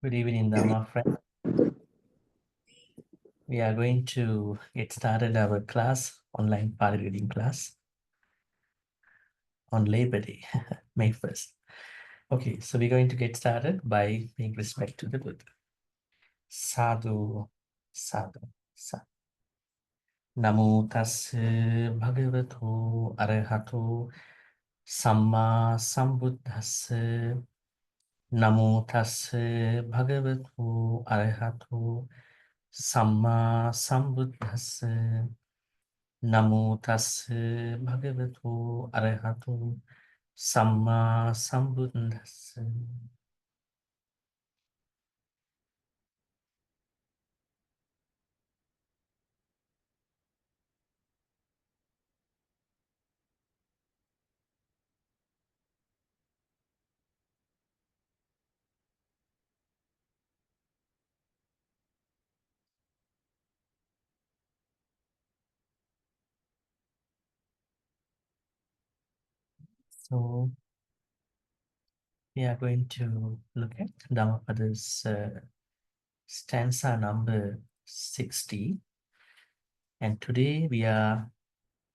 Good evening, Dhamma friend. We are going to get started our class, online Pali reading class on Labor Day, May 1st. Okay, so we're going to get started by paying respect to the Buddha. Sadhu, sadhu, sadhu. Namo tassa bhagavato arahato samma sambuddhassa. Namo tassa bhagavato arahato samma sambuddhassa. Namo tassa bhagavato arahato samma sambuddhassa. So we are going to look at Dhammapada's stanza number 60. And today we are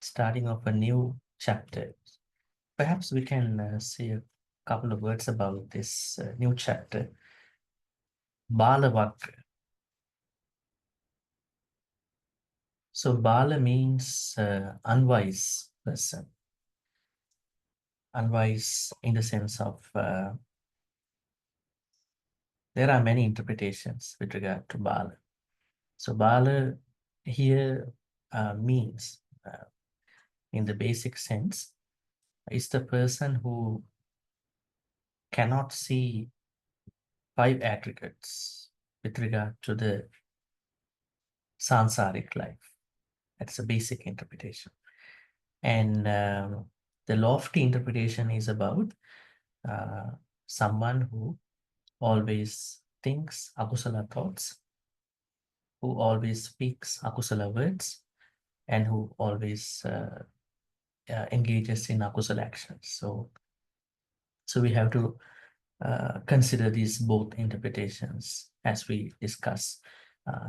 starting off a new chapter. Perhaps we can say a couple of words about this new chapter. Balavakra. So Bala means unwise person. Unwise in the sense of there are many interpretations with regard to Bala. So Bala here means, in the basic sense, is the person who cannot see 5 aggregates with regard to the sansaric life. That's a basic interpretation. And the lofty interpretation is about someone who always thinks akusala thoughts, who always speaks akusala words, and who always engages in akusala actions. So we have to consider these both interpretations as we discuss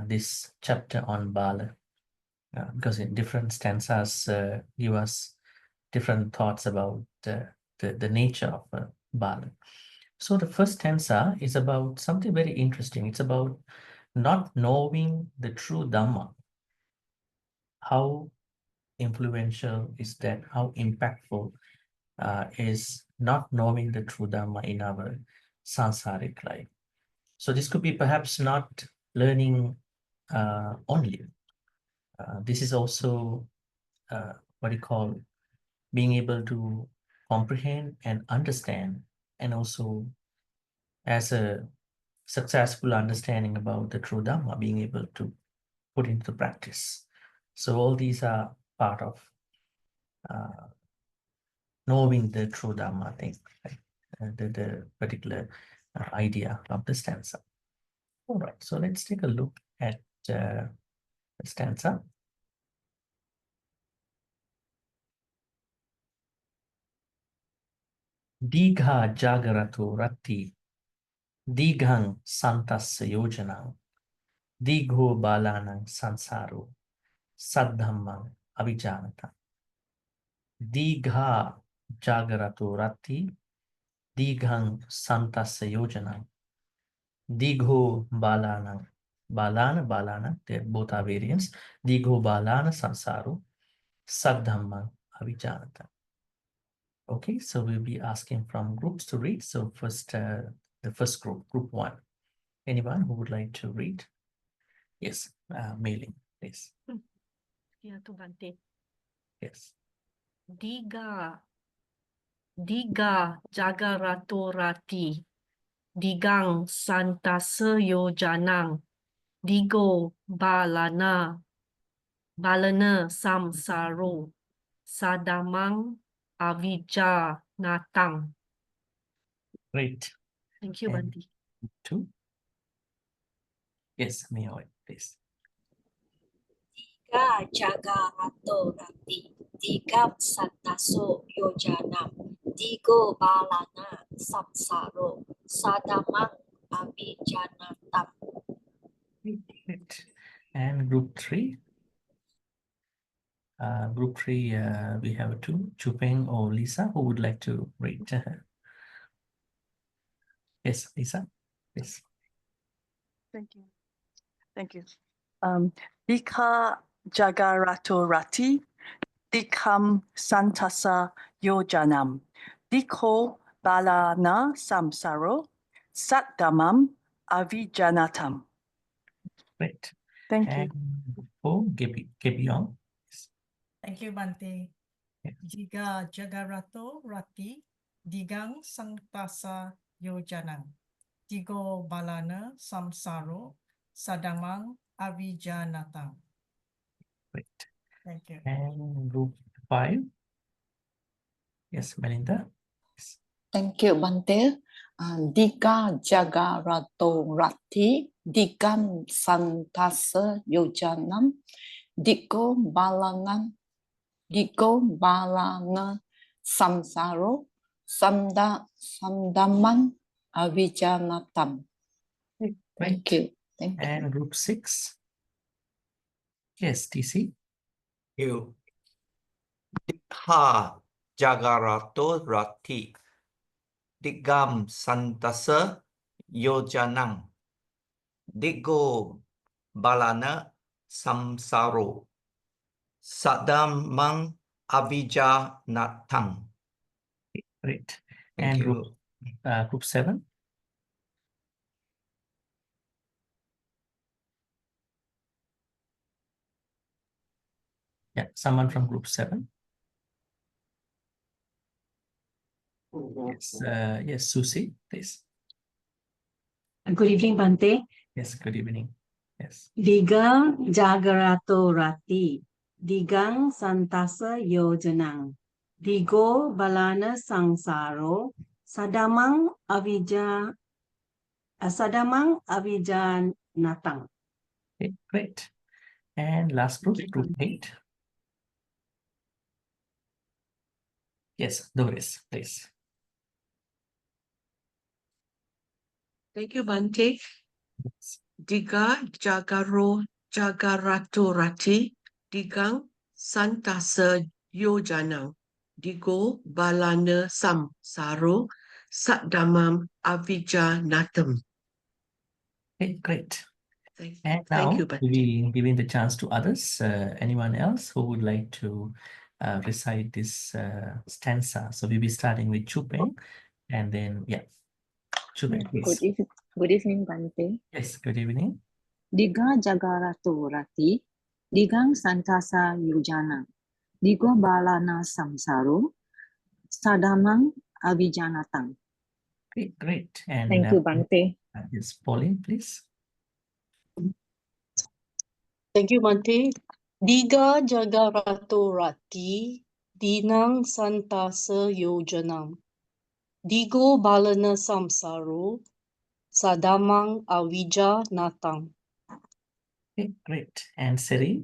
this chapter on Bala, because in different stanzas give us different thoughts about the nature of Bala. So the first stanza is about something very interesting. It's about not knowing the true Dhamma. How influential is that? How impactful is not knowing the true Dhamma in our sansaric life? So this could be perhaps not learning only. This is also what you call being able to comprehend and understand, and also as a successful understanding about the true Dhamma, being able to put into practice. So all these are part of knowing the true Dhamma thing, right? The particular idea of the stanza. All right, so let's take a look at the stanza. Digha jagarato rati, dighang santasya yojanang, digho balanang sansaro, saddhammang avijanata. Digha jagarato rati, dighang santasya yojanang, digho balanang. Balana, they both are variants. Digho balana sansaro, saddhammang avijanata. Okay, so we'll be asking from groups to read. So first, the first group, group 1. Anyone who would like to read? Yes, mailing, please. Yeah, to Bhante. Yes. Diga jagarato rati, digang santaseyo janang, digo balana samsaro, sadamang avija natang. Great. Thank you, And Bhante. 2. Yes, Mioy, please. Diga jagarato rati, digam santaso yojanam, digo balana samsaro, sadamang avijanatam. Great. And group 3. Group 3, we have two, Chupeng or Lisa, who would like to read? Yes, Lisa, please. Thank you. Thank you. Dika Jagarato Rati, Dikam Santasa Yojanam, Diko Balana Samsaro, Satdamam Avijanatam. Great. Thank you. And group 4, Gebion. Thank you, Bhante. Yeah. Jiga Jagarato Rati, Digang Sangtasa Yojanang, Digo Balana Samsaro, Sadamang Avijanatang. Great. Thank you. And group 5. Yes, Melinda. Yes. Thank you, Bhante. Diga Jagarato Rati, Digam Santasa Yojanam, Digo Balana Samsaro, Samdaman Avijanatam. Great. Thank you. Thank you. And group 6. Yes, TC. You. Dikha Jagarato Rati, Digam Santasa Yojanang, Digo Balana Samsaro, Sadamang Avijanatang. Great. Thank And you. group 7. Yeah, someone from group 7. Yes, yes, Susie, please. Good evening, Bhante. Yes, good evening. Yes. Digang Jagarato Rati, Digang Santasa Yojanang, Digo Balana Sangsaro, Sadamang Avijanatang. Okay, great. And last group, group 8. Yes, Doris, please. Thank you, Bhante. Yes. Diga Jagarato Rati, Digang Santasa Yojanang, Digo Balana Samsaro, Satdamam Avijanatam. Okay, great. Thank And now you, Bhante. we giving the chance to others. Anyone else who would like to recite this stanza? So we'll be starting with Chupeng, and then Chupeng, please. Good evening, Bhante. Yes, good evening. Diga Jagarato Rati, Digang Santasa Yujana, Digo Balana Samsaro, Sadamang Avijanatang. Okay, great. And Thank you, Bhante. yes, Pauline, please. Thank you, Bhante. Diga Jagarato Rati, Dinang Santasa Yojanam, Digo Balana Samsaro, Sadamang Avija Natang. Okay, great. And Seri.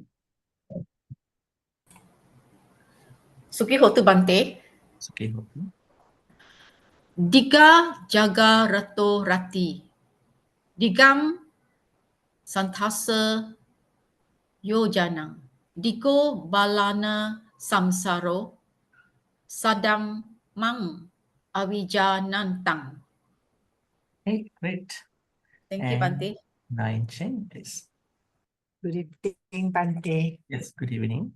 Sukihotu Bhante. Sukihotu. Diga Jagarato Rati, Digam Santasa Yojanang, Digo Balana Samsaro, Sadam Mang Avijanantang. Okay, great. Thank you, Bhante. Nine Cheng, please. Good evening, Bhante. Yes, good evening.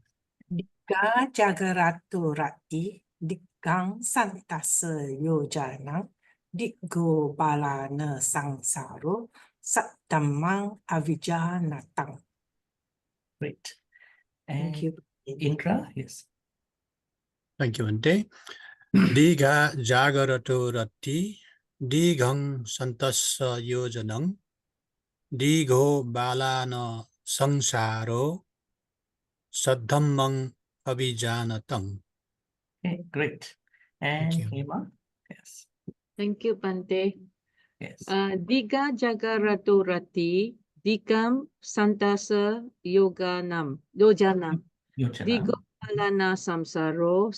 Diga Jagarato Rati, Digang Santasa Yojanang, Digo Balana Sangsaro, Satdamang Avijanatang. Great. Thank you. Indra, yes. Thank you, Bhante. Diga Jagarato Rati, Digang Santasa Yojanang, Digo Balana Sangsaro, Sadhammang Avijanatang. Okay, great. And Thank you. Hema, yes. Thank you, Bhante. Yes. Diga Jagarato Rati, Digam Santasa Yojanam, Yojana. Digo Balana Samsaro,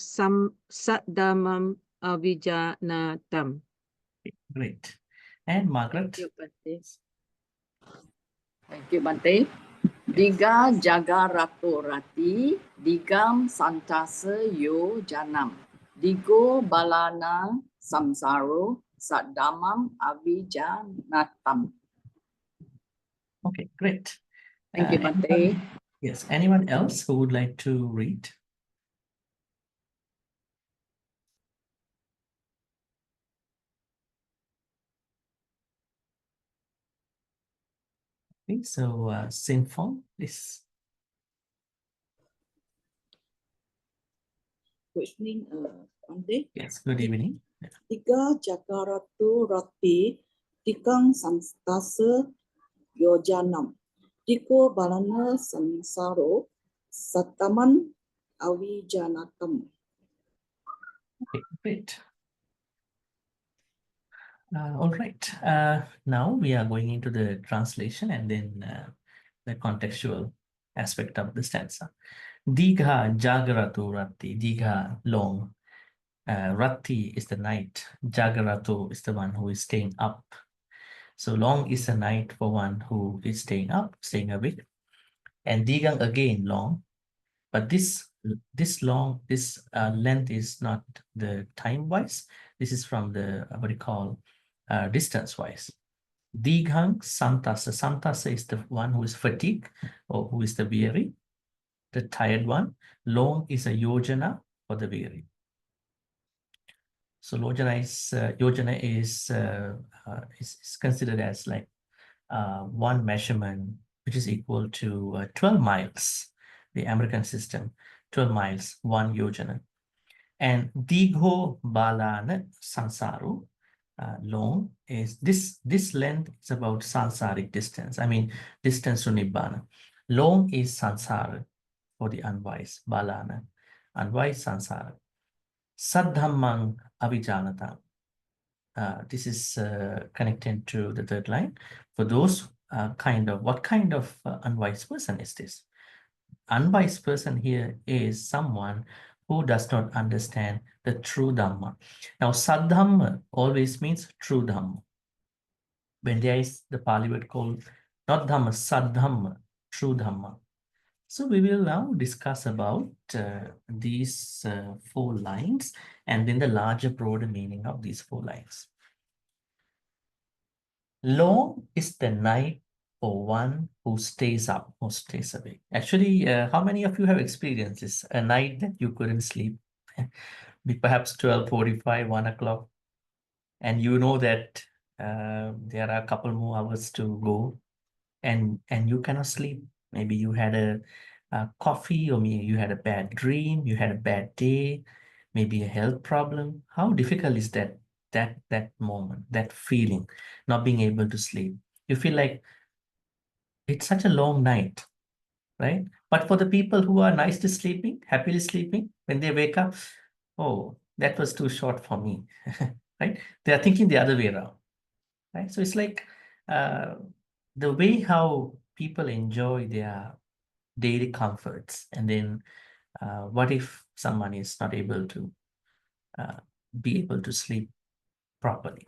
Satdamam Avijanatam. Great. And Margaret. Thank you, Bhante. Thank you, Bhante. Diga jaga ratu rati, digam santasa yo janam. Digo balana samsaro, sadamam avijanatam. Okay, great. Thank you, Anyone- Bhante. Yes, anyone else who would like to read? Okay, so Sinfong, please. Good evening, Bhante. Yes, good evening. Tiga jagaratu rati, tikang samstasa yojanam. Tiko balana samsaro, sataman avijanatam. Okay, great. All right. Now we are going into the translation and then the contextual aspect of the stanza. Digha jagaratu rati. Digha, long. Rati is the night. Jagaratu is the one who is staying up. So long is the night for one who is staying up, staying awake. And digang again long. But this length is not the time-wise. This is from the, what you call, distance-wise. Dighang santasa. Santasa is the one who is fatigued or who is the weary, the tired one. Long is a yojana for the weary. So yojana is considered as like one measurement, which is equal to 12 miles. The American system, 12 miles, one yojana. And digho balana sansaru, long is this length is about sansaric distance. I mean, distance to nibbana. Long is sansara for the unwise, balana, unwise sansara. Saddhammang avijanata. This is connected to the third line. For those what kind of unwise person is this? Unwise person here is someone who does not understand the true Dhamma. Now, Saddhamma always means true Dhamma. When there is the Pali word called not Dhamma, Saddhamma, true Dhamma. So we will now discuss about these 4 lines and then the larger, broader meaning of these 4 lines. Long is the night for one who stays up or stays awake. Actually, how many of you have experienced this? A night that you couldn't sleep, perhaps 12:45, 1 o'clock, and you know that there are a couple more hours to go, and you cannot sleep. Maybe you had a coffee, or maybe you had a bad dream, you had a bad day, maybe a health problem. How difficult is that moment, that feeling, not being able to sleep? You feel like it's such a long night, right? But for the people who are nicely sleeping, happily sleeping, when they wake up, oh, that was too short for me, right? They are thinking the other way around, right? So it's like the way how people enjoy their daily comforts, and then what if someone is not able to be able to sleep properly?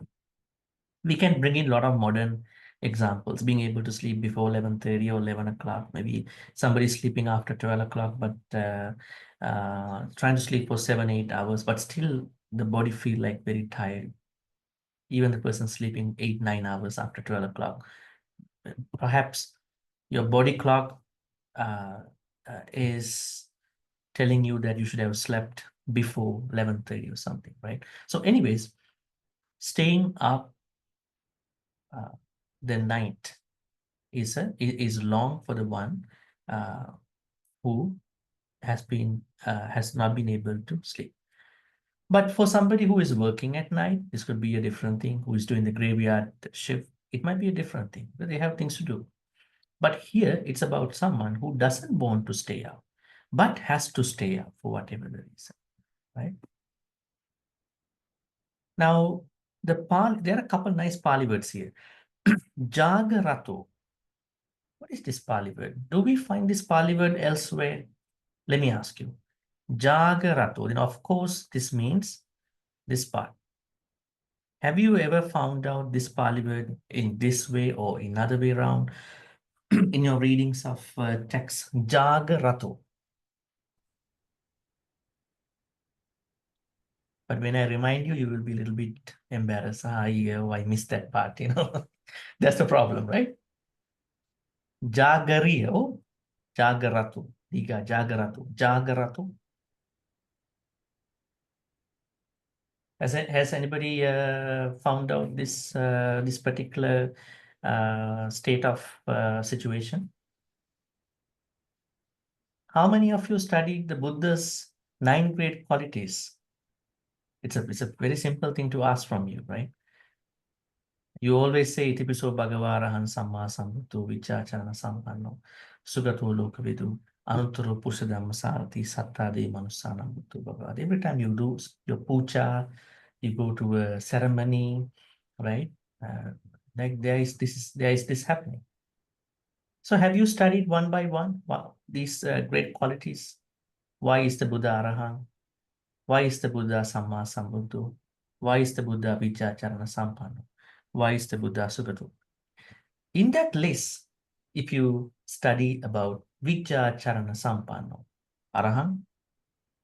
We can bring in a lot of modern examples, being able to sleep before 11:30 or 11 o'clock. Maybe somebody sleeping after 12 o'clock, but trying to sleep for 7-8 hours, but still the body feel like very tired. Even the person sleeping 8-9 hours after 12 o'clock. Perhaps your body clock is telling you that you should have slept before 11:30 or something, right? So anyways, staying up the night is long for the one who has not been able to sleep. But for somebody who is working at night, this could be a different thing. Who is doing the graveyard shift, it might be a different thing, but they have things to do. But here it's about someone who doesn't want to stay up, but has to stay up for whatever the reason, right? Now, there are a couple nice Pali words here. Jagarato. What is this Pali word? Do we find this Pali word elsewhere? Let me ask you. Jagarato. Then of course, this means this part. Have you ever found out this Pali word in this way or in other way around in your readings of text? Jagarato. But when I remind you, you will be a little bit embarrassed. I missed that part, you know. That's the problem, right? Jagariya. Oh, Jagaratu. Diga, Jagaratu. Jagaratu. Has anybody found out this this particular state of situation? How many of you studied the Buddha's 9 great qualities? It's a very simple thing to ask from you, right? You always say Itipiso Bhagavarahan Samma Sambuddho Vichacharana Sampanno Sugato Lokavidu Anuttaro Purushadhamma Sarati Sattade Manusana Buddho Bhagavad. Every time you do your puja, you go to a ceremony, right? Like there is this happening. So have you studied one by one these great qualities? Why is the Buddha Arahant? Why is the Buddha Samma Sambuddho? Why is the Buddha Vichacharana Sampanno? Why is the Buddha Sugato? In that list, if you study about Vichacharana Sampanno, Arahant,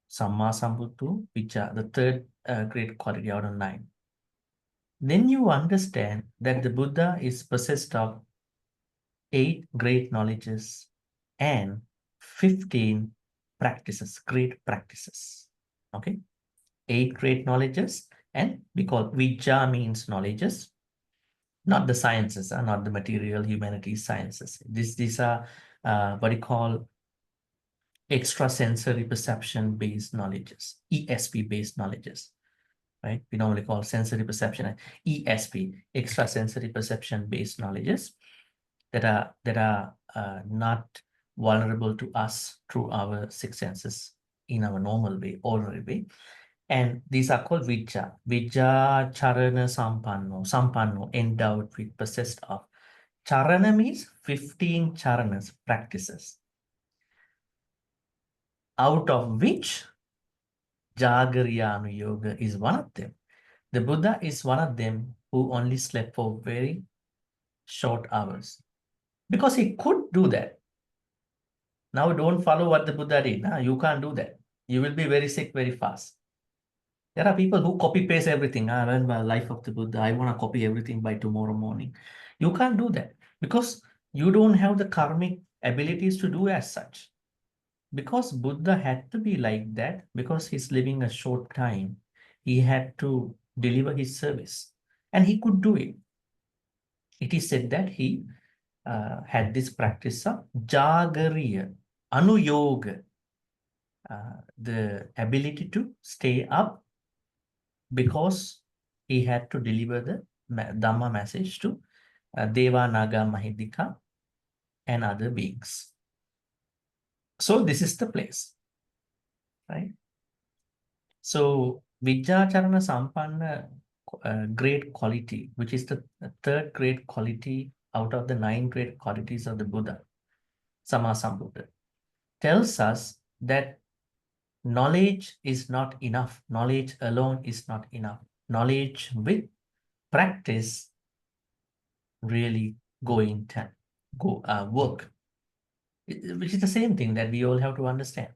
Samma Sambuddho, the third great quality out of 9, then you understand that the Buddha is possessed of 8 great knowledges and 15 practices, great practices. Okay, 8 great knowledges, and because Vijja means knowledges, not the sciences, not the material humanities sciences. These are what you call extrasensory perception based knowledges, ESP based knowledges, right? We normally call sensory perception ESP, extrasensory perception based knowledges that are not vulnerable to us through our 6 senses in our normal way, ordinary way. And these are called Vijja. Vijja Charana Sampanno. Sampanno, endowed with, possessed of. Charana means 15 charanas, practices. Out of which Jagariyanu Yoga is one of them. The Buddha is one of them who only slept for very short hours. Because he could do that. Now don't follow what the Buddha did. You can't do that. You will be very sick very fast. There are people who copy paste everything. I learned the life of the Buddha. I want to copy everything by tomorrow morning. You can't do that because you don't have the karmic abilities to do as such. Because Buddha had to be like that, because he's living a short time, he had to deliver his service and he could do it. It is said that he had this practice of Jagariya, Anuyoga, the ability to stay up because he had to deliver the Dhamma message to Deva, Naga, Mahidika and other beings. So this is the place, right? So Vijjacharana Sampanna, great quality, which is the third great quality out of the 9 great qualities of the Buddha, Samma Sambuddha, tells us that knowledge is not enough. Knowledge alone is not enough. Knowledge with practice really work, which is the same thing that we all have to understand,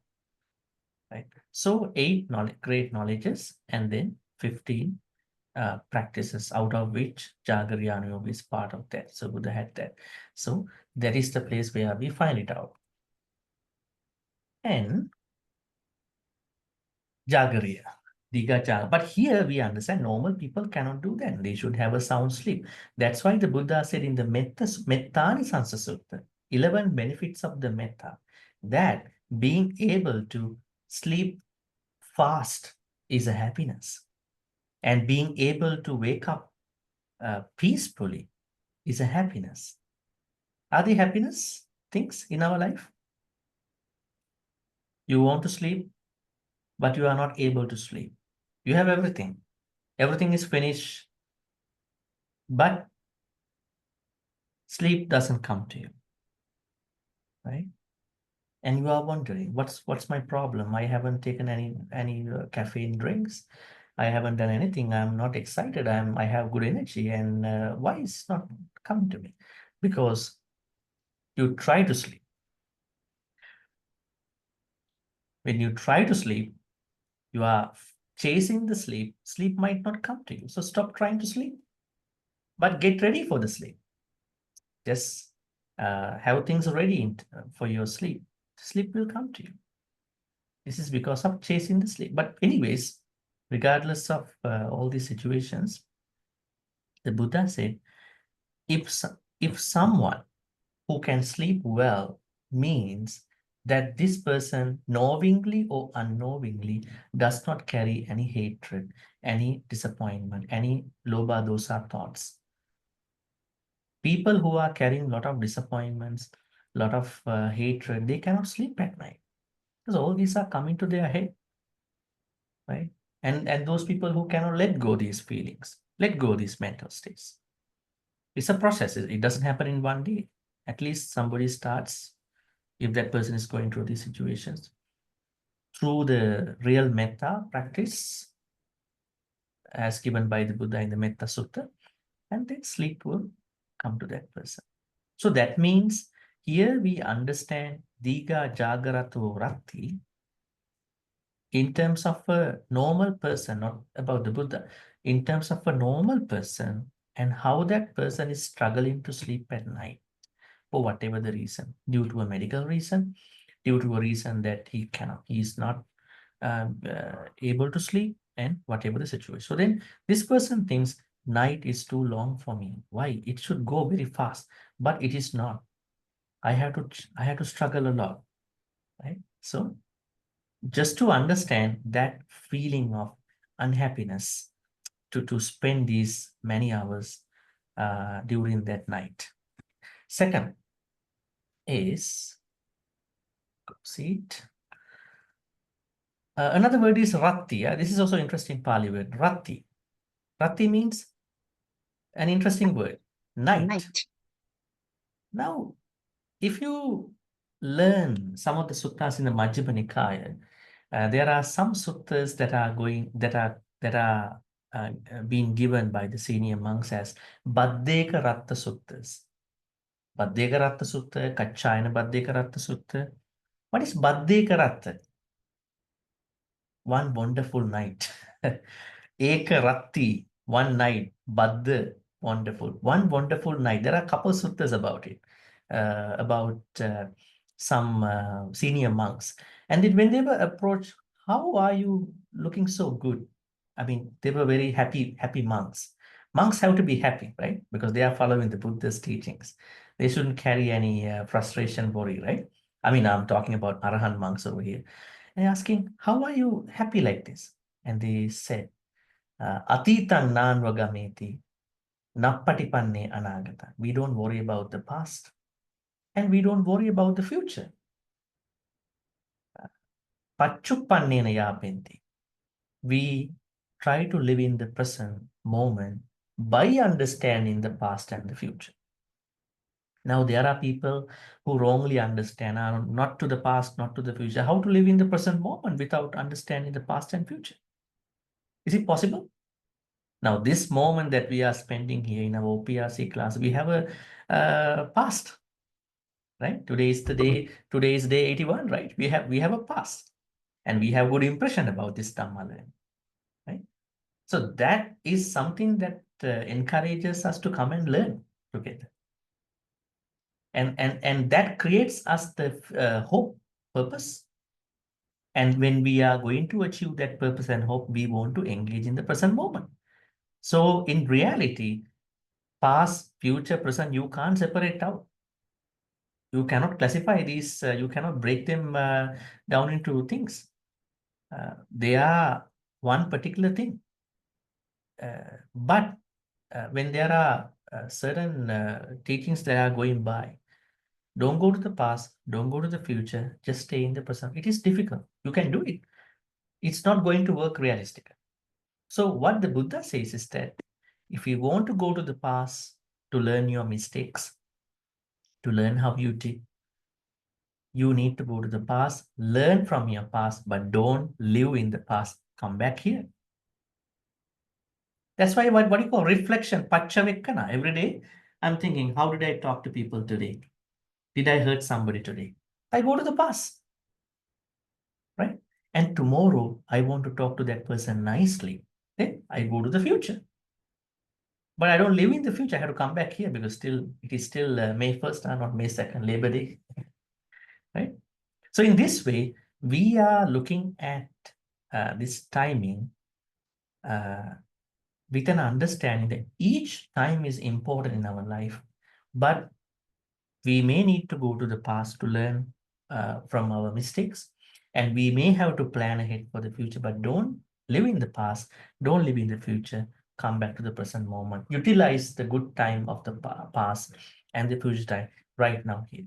right? So 8 great knowledges and then 15 practices, out of which Jagariyanu Yoga is part of that. So Buddha had that. So that is the place where we find it out. And Jagariya, Diga Jaga. But here we understand normal people cannot do that. They should have a sound sleep. That's why the Buddha said in the Mettanisansa Sutta, 11 benefits of the Metta, that being able to sleep fast is a happiness. And being able to wake up peacefully is a happiness. Are they happiness things in our life? You want to sleep, but you are not able to sleep. You have everything. Everything is finished, but sleep doesn't come to you, right? And you are wondering, what's my problem? I haven't taken any caffeine drinks. I haven't done anything. I'm not excited. I have good energy. And why is not coming to me? Because you try to sleep. When you try to sleep, you are chasing the sleep. Sleep might not come to you. So stop trying to sleep, but get ready for the sleep. Just have things ready for your sleep. Sleep will come to you. This is because of chasing the sleep. But anyways, regardless of all these situations, the Buddha said, if someone who can sleep well means that this person knowingly or unknowingly does not carry any hatred, any disappointment, any lobha dosa thoughts. People who are carrying a lot of disappointments, a lot of hatred, they cannot sleep at night because all these are coming to their head, right? And those people who cannot let go these feelings, let go these mental states. It's a process. It doesn't happen in one day. At least somebody starts, if that person is going through these situations, through the real metta practice as given by the Buddha in the Metta Sutta, and then sleep will come to that person. So that means here we understand Diga Jagarato Rati in terms of a normal person, not about the Buddha, in terms of a normal person and how that person is struggling to sleep at night for whatever the reason, due to a medical reason, due to a reason that he is not able to sleep, and whatever the situation. So then this person thinks night is too long for me. Why? It should go very fast, but it is not. I have to struggle a lot, right? So just to understand that feeling of unhappiness to spend these many hours during that night. Second is, see it. Another word is Ratti. This is also interesting Pali word, Ratti. Ratti means an interesting word, night. Now, if you learn some of the suttas in the Majjhima Nikaya, there are some suttas that are being given by the senior monks as Baddeka Ratta Suttas. Baddeka Ratta Sutta, Kachayana Baddeka Ratta Sutta. What is Baddeka Ratta? One wonderful night. Eka Ratti, one night. Baddha, wonderful. One wonderful night. There are a couple suttas about it, about some senior monks. And then when they were approached, how are you looking so good? I mean, they were very happy monks. Monks have to be happy, right? Because they are following the Buddha's teachings. They shouldn't carry any frustration, worry, right? I mean, I'm talking about Arahant monks over here. And asking, how are you happy like this? And they said, Atitang nan vagameti, nappatipanne anagata. We don't worry about the past and we don't worry about the future. Pachupannena yapenti. We try to live in the present moment by understanding the past and the future. Now, there are people who wrongly understand, not to the past, not to the future, how to live in the present moment without understanding the past and future. Is it possible? Now, this moment that we are spending here in our OPRC class, we have a past, right? Today is day 81, right? We have a past, and we have good impression about this Dhamma, right? So that is something that encourages us to come and learn together. And that creates us the hope, purpose. And when we are going to achieve that purpose and hope, we want to engage in the present moment. So in reality, past, future, present, you can't separate out. You cannot classify these, you cannot break them down into things. They are one particular thing. But when there are certain teachings that are going by, don't go to the past, don't go to the future, just stay in the present. It is difficult. You can do it. It's not going to work realistically. So what the Buddha says is that if you want to go to the past to learn your mistakes, to learn how you did, you need to go to the past, learn from your past, but don't live in the past. Come back here. That's why what do you call reflection, pachavekkana. Every day I'm thinking, how did I talk to people today? Did I hurt somebody today? I go to the past, right? And tomorrow I want to talk to that person nicely. Then I go to the future. But I don't live in the future. I have to come back here because it is still May 1st, not May 2nd, Labor Day, right? So in this way, we are looking at this timing with an understanding that each time is important in our life, but we may need to go to the past to learn from our mistakes, and we may have to plan ahead for the future, but don't live in the past, don't live in the future, come back to the present moment, utilize the good time of the past and the future time right now here.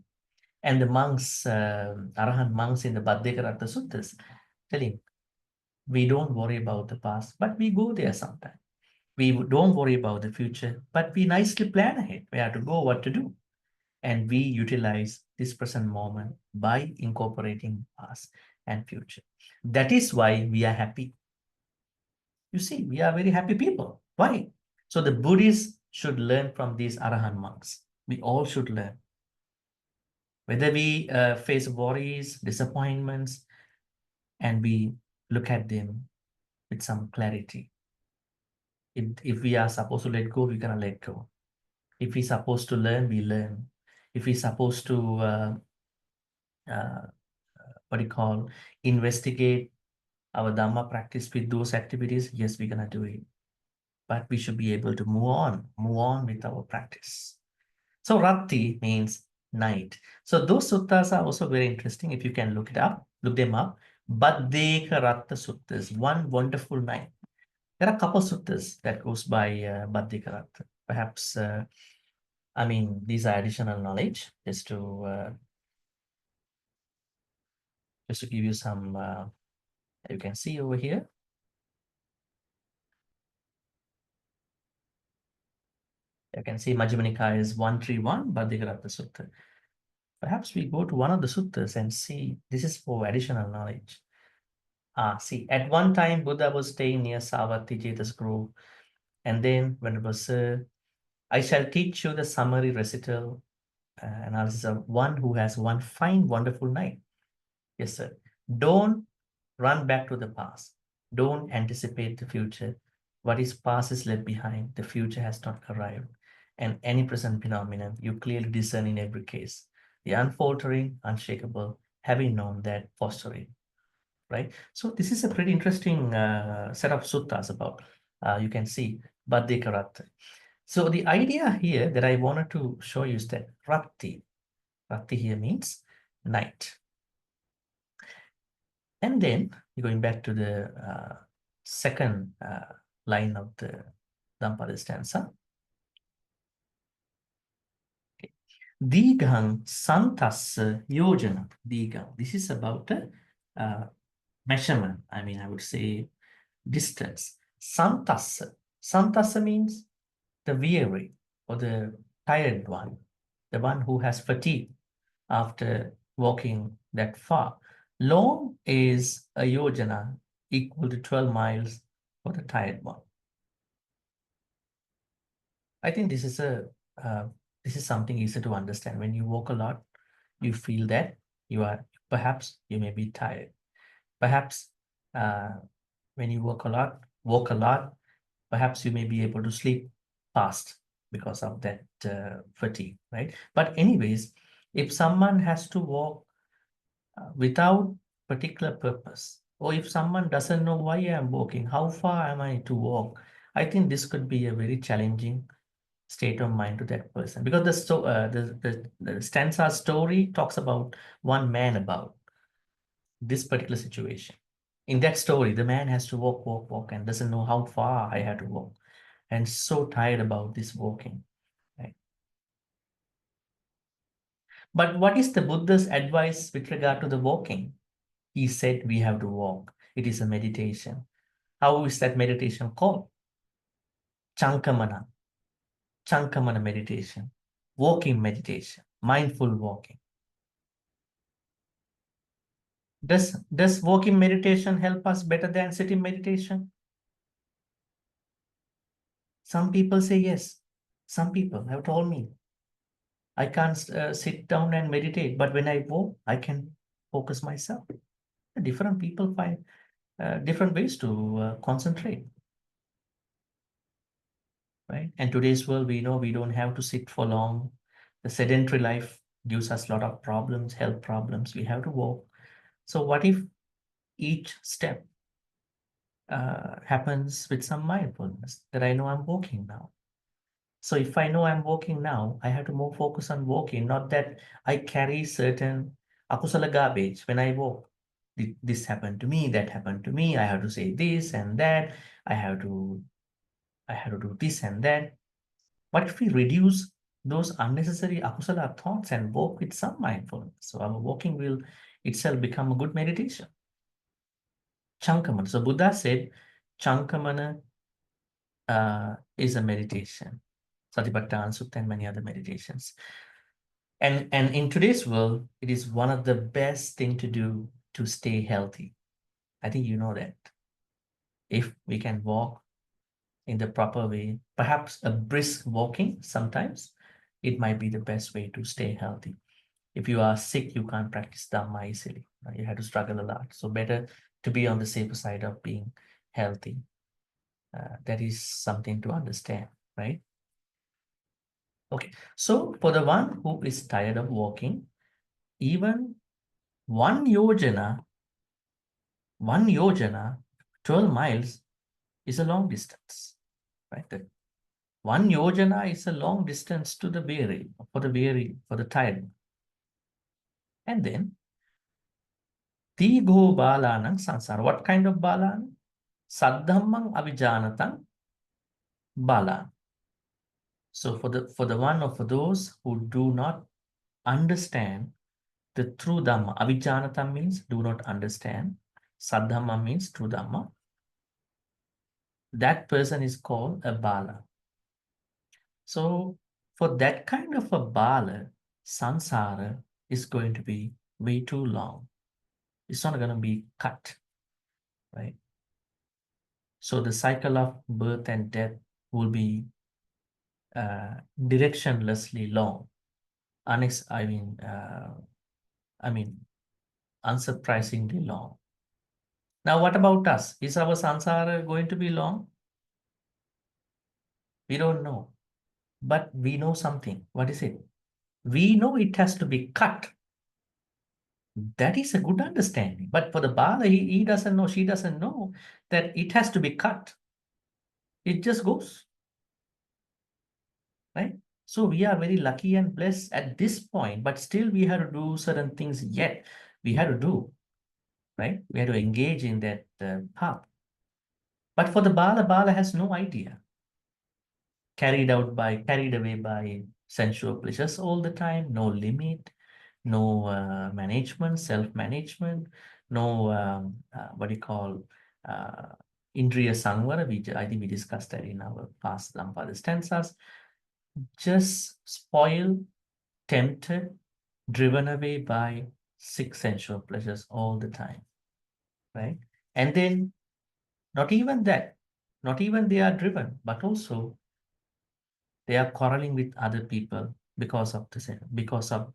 And the monks, Arahant monks in the Bhante Suttas, telling, we don't worry about the past, but we go there sometime. We don't worry about the future, but we nicely plan ahead where to go, what to do. And we utilize this present moment by incorporating past and future. That is why we are happy. You see, we are very happy people. Why? So the Buddhists should learn from these Arahant monks. We all should learn. Whether we face worries, disappointments, and we look at them with some clarity. If we are supposed to let go, we're going to let go. If we're supposed to learn, we learn. If we're supposed to, investigate our Dhamma practice with those activities, yes, we're going to do it. But we should be able to move on with our practice. So Rati means night. So those suttas are also very interesting. If you can look them up. Bhante Ratta Suttas, one wonderful night. There are a couple suttas that goes by Bhante Ratta. Perhaps, these are additional knowledge just to give you some, you can see over here. You can see Majjhima Nikaya is 131, Bhante Ratta Sutta. Perhaps we go to one of the suttas and see, this is for additional knowledge. See, at one time, Buddha was staying near Savatthi Jetas Grove. And then when it was, I shall teach you the summary recital analysis of one who has one fine, wonderful night. Yes, sir. Don't run back to the past. Don't anticipate the future. What is past is left behind. The future has not arrived. And any present phenomenon, you clearly discern in every case. The unfaltering, unshakable, having known that, fostering. Right? So this is a pretty interesting set of suttas about, you can see, Bhante Ratta. So the idea here that I wanted to show you is that Rati here means night. And then going back to the second line of the Dhammapada stanza. Okay. Dighang santassa yojana. Dighang. This is about measurement. I would say distance. Santassa. Santassa means the weary or the tired one, the one who has fatigue after walking that far. Long is a yojana equal to 12 miles for the tired one. I think this is something easy to understand. When you walk a lot, you feel that perhaps you may be tired. Perhaps when you walk a lot, perhaps you may be able to sleep fast because of that fatigue, right? But anyways, if someone has to walk without particular purpose, or if someone doesn't know why I'm walking, how far am I to walk, I think this could be a very challenging state of mind to that person, because the stanza story talks about one man about this particular situation. In that story, the man has to walk, and doesn't know how far I have to walk, and so tired about this walking. Right? But what is the Buddha's advice with regard to the walking? He said we have to walk. It is a meditation. How is that meditation called? Chankamana. Chankamana meditation. Walking meditation. Mindful walking. Does walking meditation help us better than sitting meditation? Some people say yes. Some people have told me, I can't sit down and meditate, but when I walk, I can focus myself. Different people find different ways to concentrate. Right? And today's world, we know we don't have to sit for long. The sedentary life gives us a lot of problems, health problems. We have to walk. So what if each step happens with some mindfulness, that I know I'm walking now? So if I know I'm walking now, I have to more focus on walking, not that I carry certain akusala garbage when I walk. This happened to me, that happened to me. I have to say this and that. I have to do this and that. What if we reduce those unnecessary akusala thoughts and walk with some mindfulness? So our walking will itself become a good meditation. Chankamana. So Buddha said Chankamana is a meditation. Satipatthana Sutta and many other meditations. And in today's world, it is one of the best thing to do to stay healthy. I think you know that. If we can walk in the proper way, perhaps a brisk walking sometimes, it might be the best way to stay healthy. If you are sick, you can't practice Dhamma easily. You have to struggle a lot. So better to be on the safer side of being healthy. That is something to understand, right? Okay, so for the one who is tired of walking, even 1 yojana, 12 miles is a long distance, right? That 1 yojana is a long distance to the weary, for the tired. And then, Tigo balanang sansara. What kind of balan? Saddhammang avijanatang balan. So for the one or for those who do not understand the true Dhamma, avijanatam means do not understand. Saddhamma means true Dhamma. That person is called a bala. So for that kind of a bala, sansara is going to be way too long. It's not going to be cut, right? So the cycle of birth and death will be directionlessly long. Unsurprisingly long. Now, what about us? Is our sansara going to be long? We don't know. But we know something. What is it? We know it has to be cut. That is a good understanding. But for the Bala, he doesn't know, she doesn't know that it has to be cut. It just goes. Right? So we are very lucky and blessed at this point, but still we have to do certain things yet. We have to do. Right? We have to engage in that path. But for the Bala has no idea. Carried away by sensual pleasures all the time, no limit, no management, self-management, no Indriya Sangvara. I think we discussed that in our past Dhammapada stanzas. Just spoiled, tempted, driven away by 6 sensual pleasures all the time, right? And then not even that, not even they are driven, but also they are quarreling with other people because of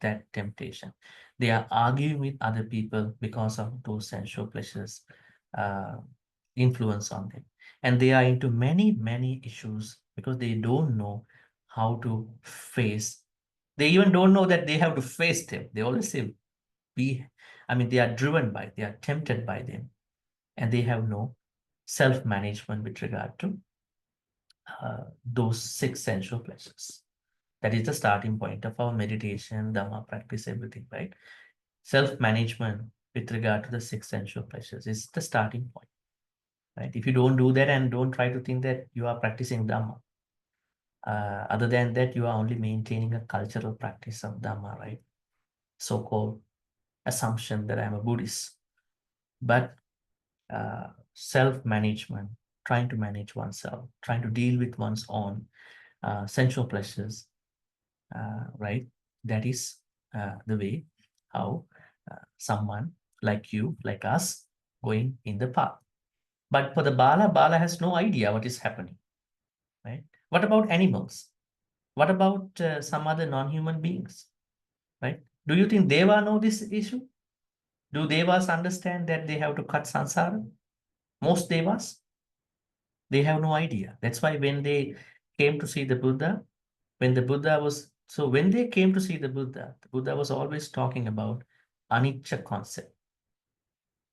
that temptation. They are arguing with other people because of those sensual pleasures influence on them. And they are into many issues because they don't know how to face. They even don't know that they have to face them. They always say, they are driven by, they are tempted by them. And they have no self-management with regard to those 6 sensual pleasures. That is the starting point of our meditation, Dhamma practice, everything, right? Self-management with regard to the 6 sensual pleasures is the starting point, right? If you don't do that and don't try to think that you are practicing Dhamma, other than that, you are only maintaining a cultural practice of Dhamma, right? So-called assumption that I'm a Buddhist. But self-management, trying to manage oneself, trying to deal with one's own sensual pleasures, right? That is the way how someone like you, like us, going in the path. But for the Bala has no idea what is happening, right? What about animals? What about some other non-human beings? Right? Do you think Deva know this issue? Do Devas understand that they have to cut samsara? Most Devas, they have no idea. That's why when they came to see the Buddha, when they came to see the Buddha was always talking about anicca concept.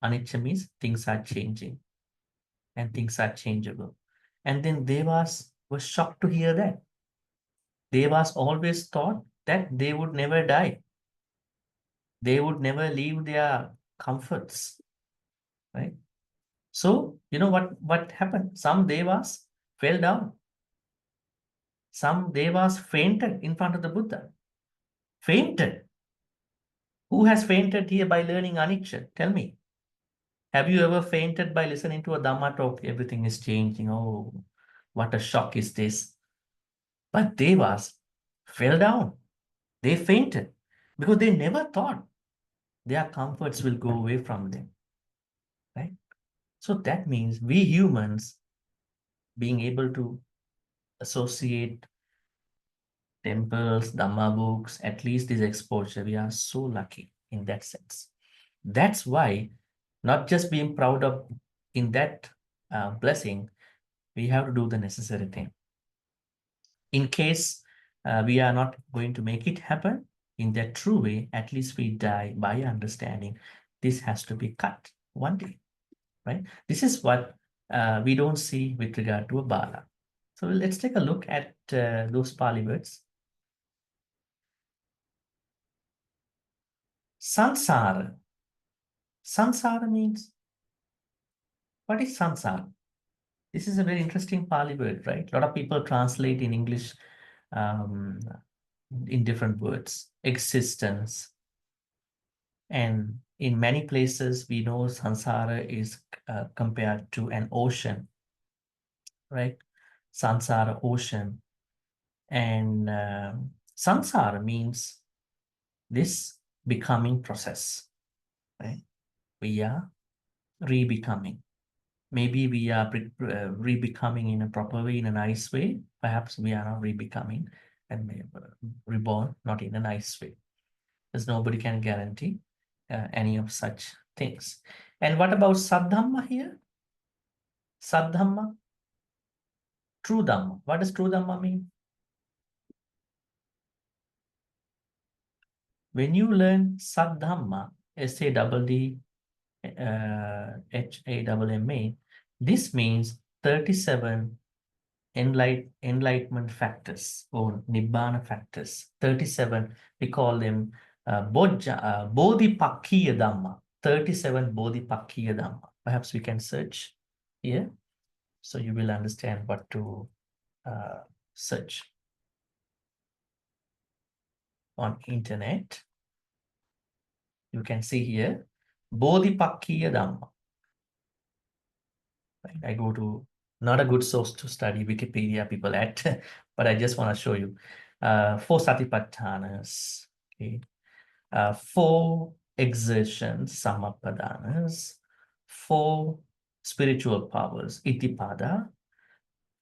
Anicca means things are changing and things are changeable. And then Devas were shocked to hear that. Devas always thought that they would never die. They would never leave their comforts, right? So, you know what happened? Some Devas fell down. Some Devas fainted in front of the Buddha. Fainted. Who has fainted here by learning anicca? Tell me. Have you ever fainted by listening to a Dhamma talk? Everything is changing. Oh, what a shock is this. But Devas fell down. They fainted because they never thought their comforts will go away from them, right? So that means we humans being able to associate temples, Dhamma books, at least this exposure, we are so lucky in that sense. That's why not just being proud of in that blessing, we have to do the necessary thing. In case we are not going to make it happen in that true way, at least we die by understanding this has to be cut one day, right? This is what we don't see with regard to a bala. So let's take a look at those Pali words. Sansara. Sansara means, what is sansara? This is a very interesting Pali word, right? A lot of people translate in English in different words. Existence. And in many places, we know sansara is compared to an ocean, right? Sansara, ocean. And samsara means this becoming process, right? We are re-becoming. Maybe we are re-becoming in a proper way, in a nice way. Perhaps we are not re-becoming and maybe reborn, not in a nice way. Because nobody can guarantee any of such things. And what about Saddhamma here? Saddhamma, true Dhamma. What does true Dhamma mean? When you learn Saddhamma, S-A-D-D-H-A-M-M-A, this means 37 enlightenment factors or Nibbana factors. 37, we call them Bodhipakkhya Dhamma. 37 Bodhipakkhya Dhamma. Perhaps we can search here, so you will understand what to search on internet. You can see here Bodhipakkhya Dhamma. Right? I go to, not a good source to study Wikipedia people at, but I just want to show you 4 Satipatthanas, okay, 4 exertions, Samapadanas, 4 spiritual powers, Itipada,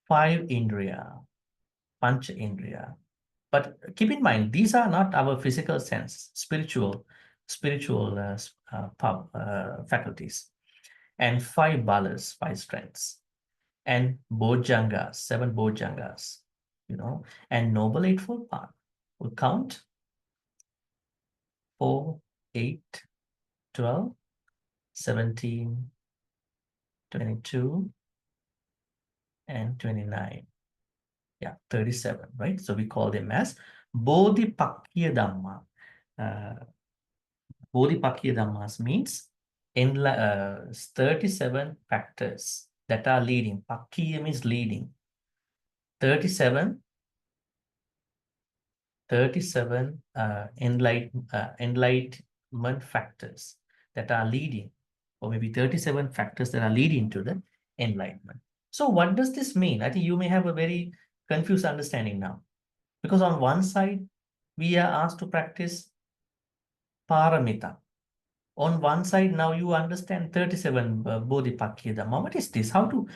5 Indriya, Pancha Indriya. But keep in mind, these are not our physical sense, spiritual faculties. And 5 balas, 5 strengths. And Bojjhangas, 7 Bojjhangas, you know, and Noble Eightfold Path. We'll count 4, 8, 12, 17, 22, and 29. Yeah, 37, right? So we call them as Bodhipakkhya Dhamma. Bodhipakkhya Dhammas means 37 factors that are leading. Pakkhya means leading. 37 enlightenment factors that are leading, or maybe 37 factors that are leading to the enlightenment. So what does this mean? I think you may have a very confused understanding now, because on one side we are asked to practice paramita. On one side now you understand 37 Bodhipakkhya Dhamma. What is this? How to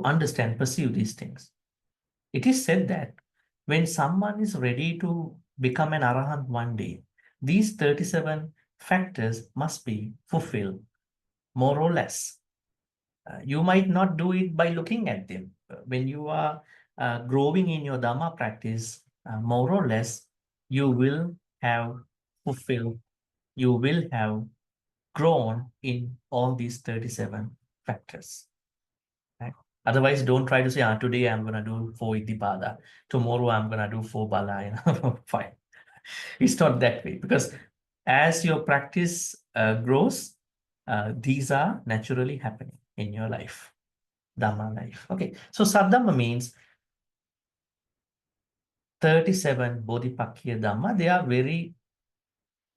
understand, perceive these things? It is said that when someone is ready to become an arahant one day, these 37 factors must be fulfilled, more or less. You might not do it by looking at them. When you are growing in your Dhamma practice, more or less, you will have fulfilled, you will have grown in all these 37 factors. Right? Otherwise, don't try to say, today I'm going to do 4 Iddhipada, tomorrow I'm going to do 4 Bala, fine. It's not that way, because as your practice grows, these are naturally happening in your life, Dhamma life. Okay, so Saddhamma means 37 Bodhipakya Dhamma. They are very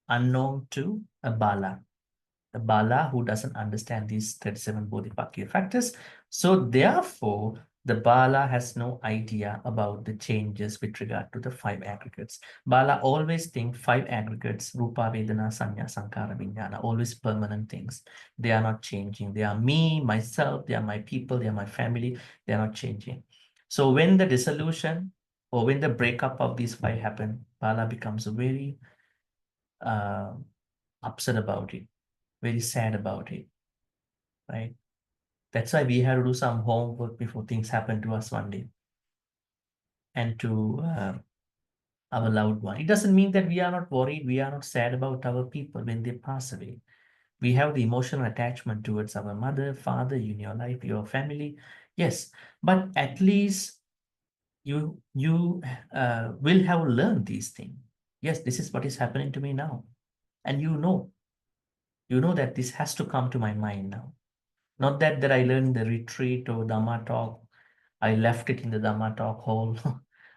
unknown to a Bala. The Bala who doesn't understand these 37 Bodhipakya factors. So therefore, the Bala has no idea about the changes with regard to the 5 aggregates. Bala always think 5 aggregates, Rupa, Vedana, Sanya, Sankara, Vijnana, always permanent things. They are not changing. They are me, myself, they are my people, they are my family. They are not changing. So when the dissolution or when the breakup of these 5 happen, Bala becomes very upset about it, very sad about it, right? That's why we have to do some homework before things happen to us one day and to our loved one. It doesn't mean that we are not worried, we are not sad about our people when they pass away. We have the emotional attachment towards our mother, father in your life, your family. Yes, but at least you will have learned these things. Yes, this is what is happening to me now. And you know that this has to come to my mind now. Not that I learned in the retreat or Dhamma talk. I left it in the Dhamma talk whole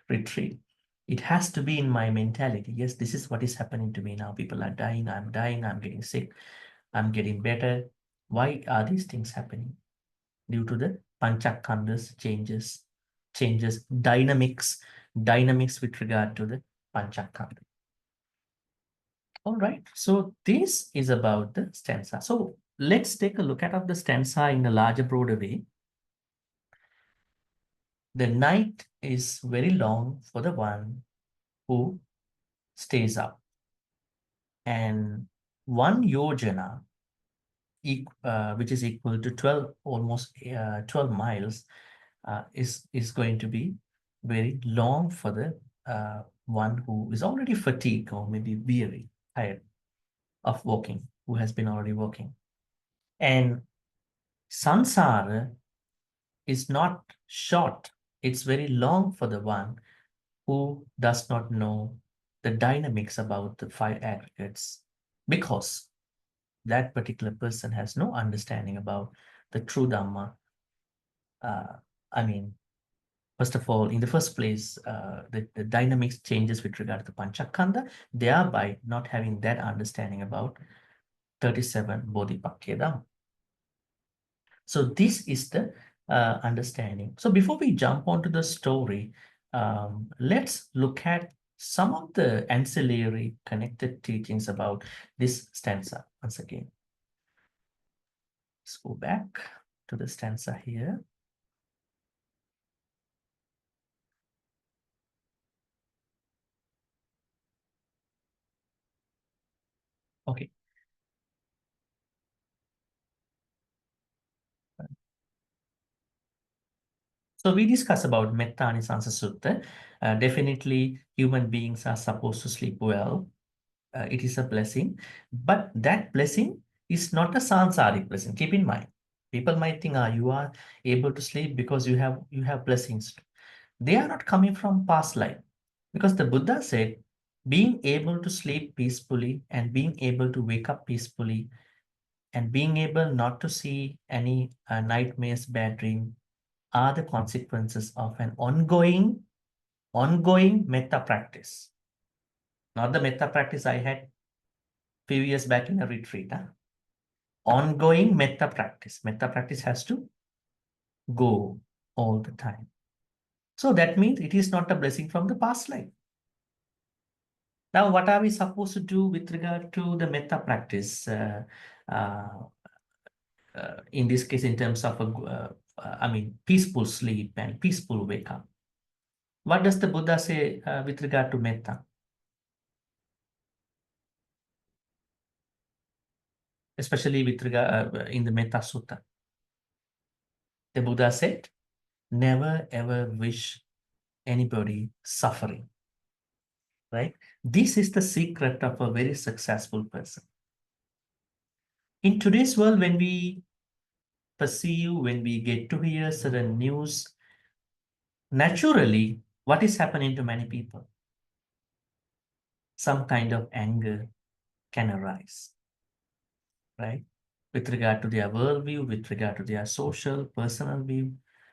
retreat. It has to be in my mentality. Yes, this is what is happening to me now. People are dying, I'm getting sick, I'm getting better. Why are these things happening? Due to the Panchakhandas changes, dynamics with regard to the Panchakhanda. All right, so this is about the stanza. So let's take a look at the stanza in a larger, broader way. The night is very long for the one who stays up. And 1 yojana, which is equal to 12, almost 12 miles, is going to be very long for the one who is already fatigued or maybe weary, tired of walking, who has been already walking. And sansara is not short, it's very long for the one who does not know the dynamics about the 5 aggregates, because that particular person has no understanding about the true Dhamma. I mean, first of all, in the first place, the dynamics changes with regard to the Panchakhanda, thereby not having that understanding about 37 Bodhipakya Dhamma. So this is the understanding. So before we jump onto the story, let's look at some of the ancillary connected teachings about this stanza once again. Let's go back to the stanza here. Okay. So we discuss about Metta Anisansa Sutta. Definitely human beings are supposed to sleep well. It is a blessing, but that blessing is not a sansaric blessing. Keep in mind, people might think, you are able to sleep because you have blessings. They are not coming from past life, because the Buddha said, being able to sleep peacefully and being able to wake up peacefully and being able not to see any nightmares, bad dream, are the consequences of an ongoing metta practice. Not the metta practice I had few years back in a retreat. Ongoing metta practice. Metta practice has to go all the time. So that means it is not a blessing from the past life. Now, what are we supposed to do with regard to the metta practice? In this case, in terms of peaceful sleep and peaceful wake up. What does the Buddha say with regard to metta? Especially with regard in the Metta Sutta. The Buddha said, never ever wish anybody suffering. Right? This is the secret of a very successful person. In today's world, when we perceive, when we get to hear certain news, naturally, what is happening to many people? Some kind of anger can arise, right? With regard to their worldview, with regard to their social, personal view.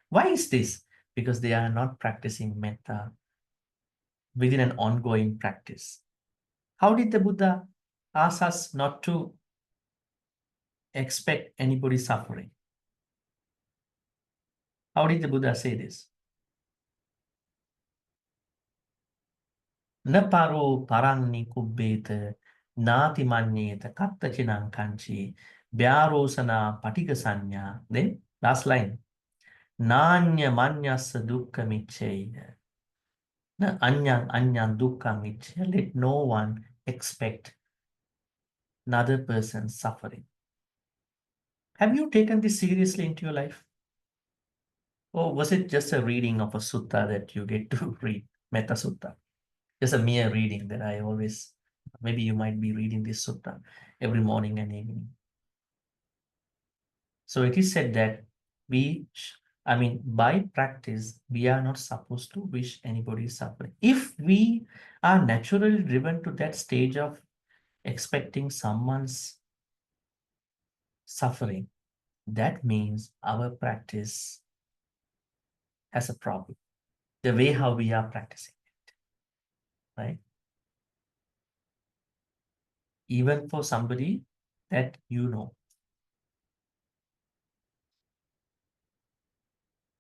Why is this? Because they are not practicing metta within an ongoing practice. How did the Buddha ask us not to expect anybody suffering? How did the Buddha say this? Na paro paranni kubbeta nati manyeta kattachinang kanchi vyarosana patika sanya. Then last line. Nanya manyasa dukkha michaya. Na anyang dukkha michaya. Let no one expect another person's suffering. Have you taken this seriously into your life? Or was it just a reading of a sutta that you get to read, Metta Sutta? Just a mere reading that I always, maybe you might be reading this sutta every morning and evening. So it is said that by practice, we are not supposed to wish anybody suffering. If we are naturally driven to that stage of expecting someone's suffering, that means our practice has a problem. The way how we are practicing it, right? Even for somebody that you know.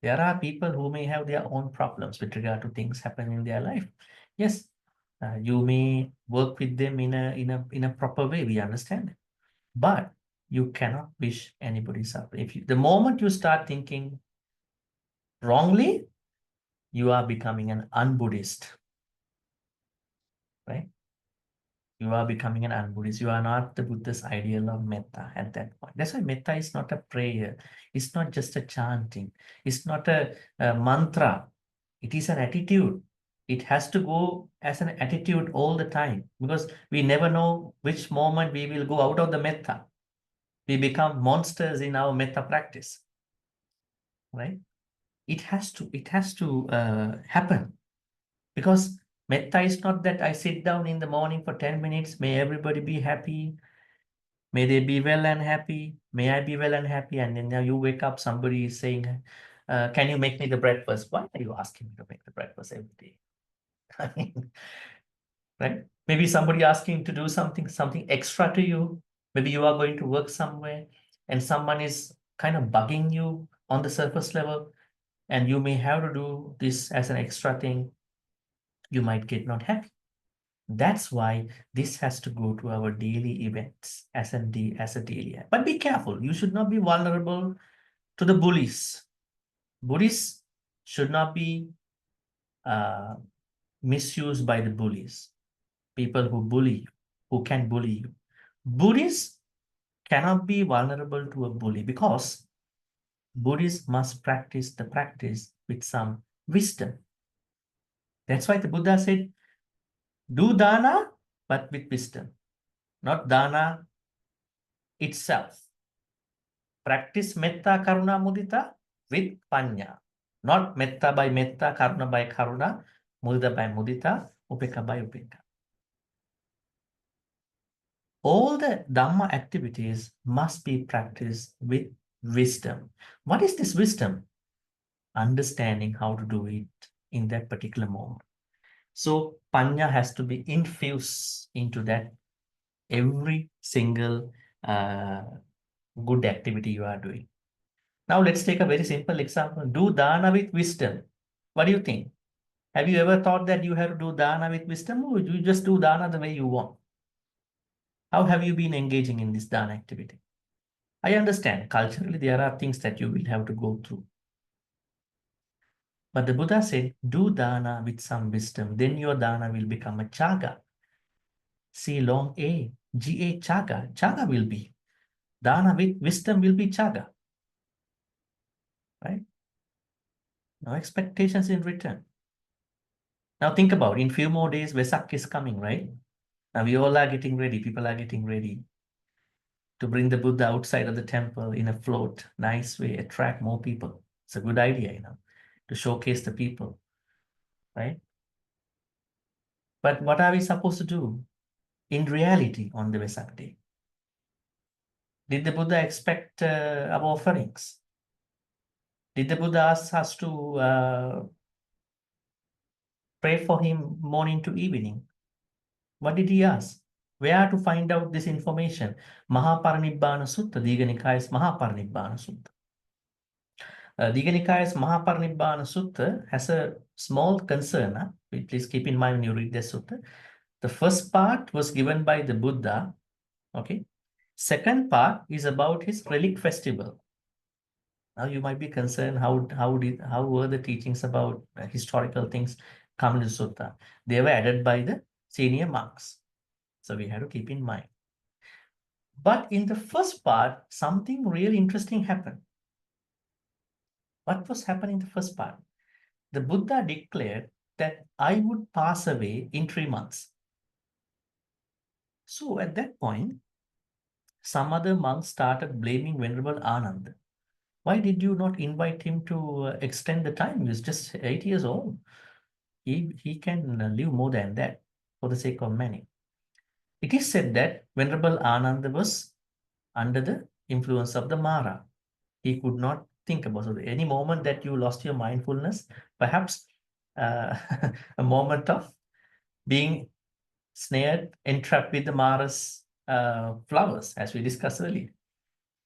There are people who may have their own problems with regard to things happening in their life. Yes, you may work with them in a proper way. We understand it. But you cannot wish anybody suffering. The moment you start thinking wrongly, you are becoming an un-Buddhist, right? You are becoming an un-Buddhist. You are not the Buddha's ideal of metta at that point. That's why metta is not a prayer. It's not just a chanting. It's not a mantra. It is an attitude. It has to go as an attitude all the time, because we never know which moment we will go out of the metta. We become monsters in our metta practice, right? It has to happen, because metta is not that I sit down in the morning for 10 minutes, may everybody be happy, may they be well and happy, may I be well and happy, and then now you wake up, somebody is saying, can you make me the breakfast? Why are you asking me to make the breakfast every day? I mean, right? Maybe somebody asking to do something extra to you. Maybe you are going to work somewhere and someone is kind of bugging you on the surface level, and you may have to do this as an extra thing. You might get not happy. That's why this has to go to our daily events as a daily. But be careful. You should not be vulnerable to the bullies. Buddhists should not be misused by the bullies. People who bully you, who can bully you. Buddhists cannot be vulnerable to a bully, because Buddhists must practice the practice with some wisdom. That's why the Buddha said, do dana, but with wisdom, not dana itself. Practice metta, karuna, mudita with panya, not metta by metta, karuna by karuna, mudita by mudita, upekka by upekka. All the Dhamma activities must be practiced with wisdom. What is this wisdom? Understanding how to do it in that particular moment. So Panya has to be infused into that every single good activity you are doing. Now let's take a very simple example. Do dana with wisdom. What do you think? Have you ever thought that you have to do dana with wisdom, or you just do dana the way you want? How have you been engaging in this dana activity? I understand culturally there are things that you will have to go through. But the Buddha said, do dana with some wisdom, then your dana will become a chaga. C long A, G-A, chaga. Chaga will be. Dana with wisdom will be chaga. Right? No expectations in return. Now think about, in few more days, Vesak is coming, right? Now we all are getting ready. People are getting ready to bring the Buddha outside of the temple in a float, nice way, attract more people. It's a good idea, to showcase the people, right? But what are we supposed to do in reality on the Vesak day? Did the Buddha expect our offerings? Did the Buddha ask us to pray for him morning to evening? What did he ask? Where to find out this information? Mahaparinibbana Sutta, Digha Nikaya's Mahaparinibbana Sutta. Digha Nikaya's Mahaparinibbana Sutta has a small concern. Please keep in mind when you read this sutta. The first part was given by the Buddha. Okay. Second part is about his relic festival. Now you might be concerned how were the teachings about historical things come in the sutta? They were added by the senior monks. So we have to keep in mind. But in the first part, something really interesting happened. What was happening in the first part? The Buddha declared that I would pass away in 3 months. So at that point, some other monks started blaming Venerable Ananda. Why did you not invite him to extend the time? He's just 8 years old. He can live more than that for the sake of many. It is said that Venerable Ananda was under the influence of the Mara. He could not think about it. Any moment that you lost your mindfulness, perhaps a moment of being snared, entrapped with the Mara's flowers, as we discussed earlier.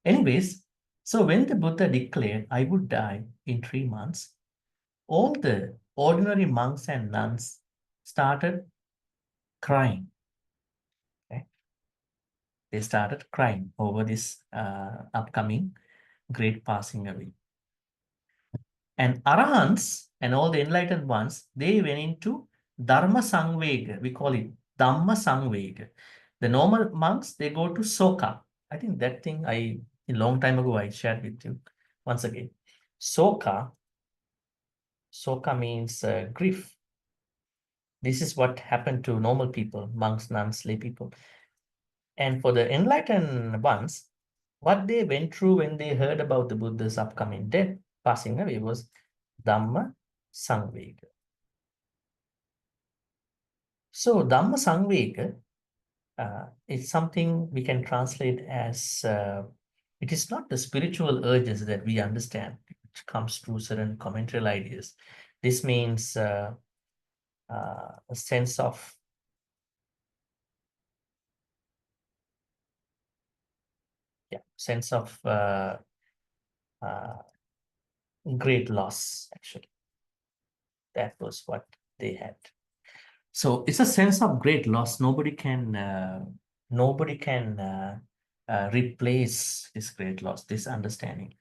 Anyways, so when the Buddha declared, I would die in 3 months, all the ordinary monks and nuns started crying. Okay? They started crying over this upcoming great passing away. And Arahants and all the enlightened ones, they went into Dharma Sangvega. We call it Dhamma Sangvega. The normal monks, they go to Soka. I think that thing a long time ago I shared with you once again. Soka means grief. This is what happened to normal people, monks, nuns, lay people. And for the enlightened ones, what they went through when they heard about the Buddha's upcoming death, passing away, was Dhamma Sangvega. So Dhamma Sangvega is something we can translate as, it is not the spiritual urges that we understand, which comes through certain commentary ideas. This means a sense of great loss, actually. That was what they had. So it's a sense of great loss. Nobody can replace this great loss, this understanding.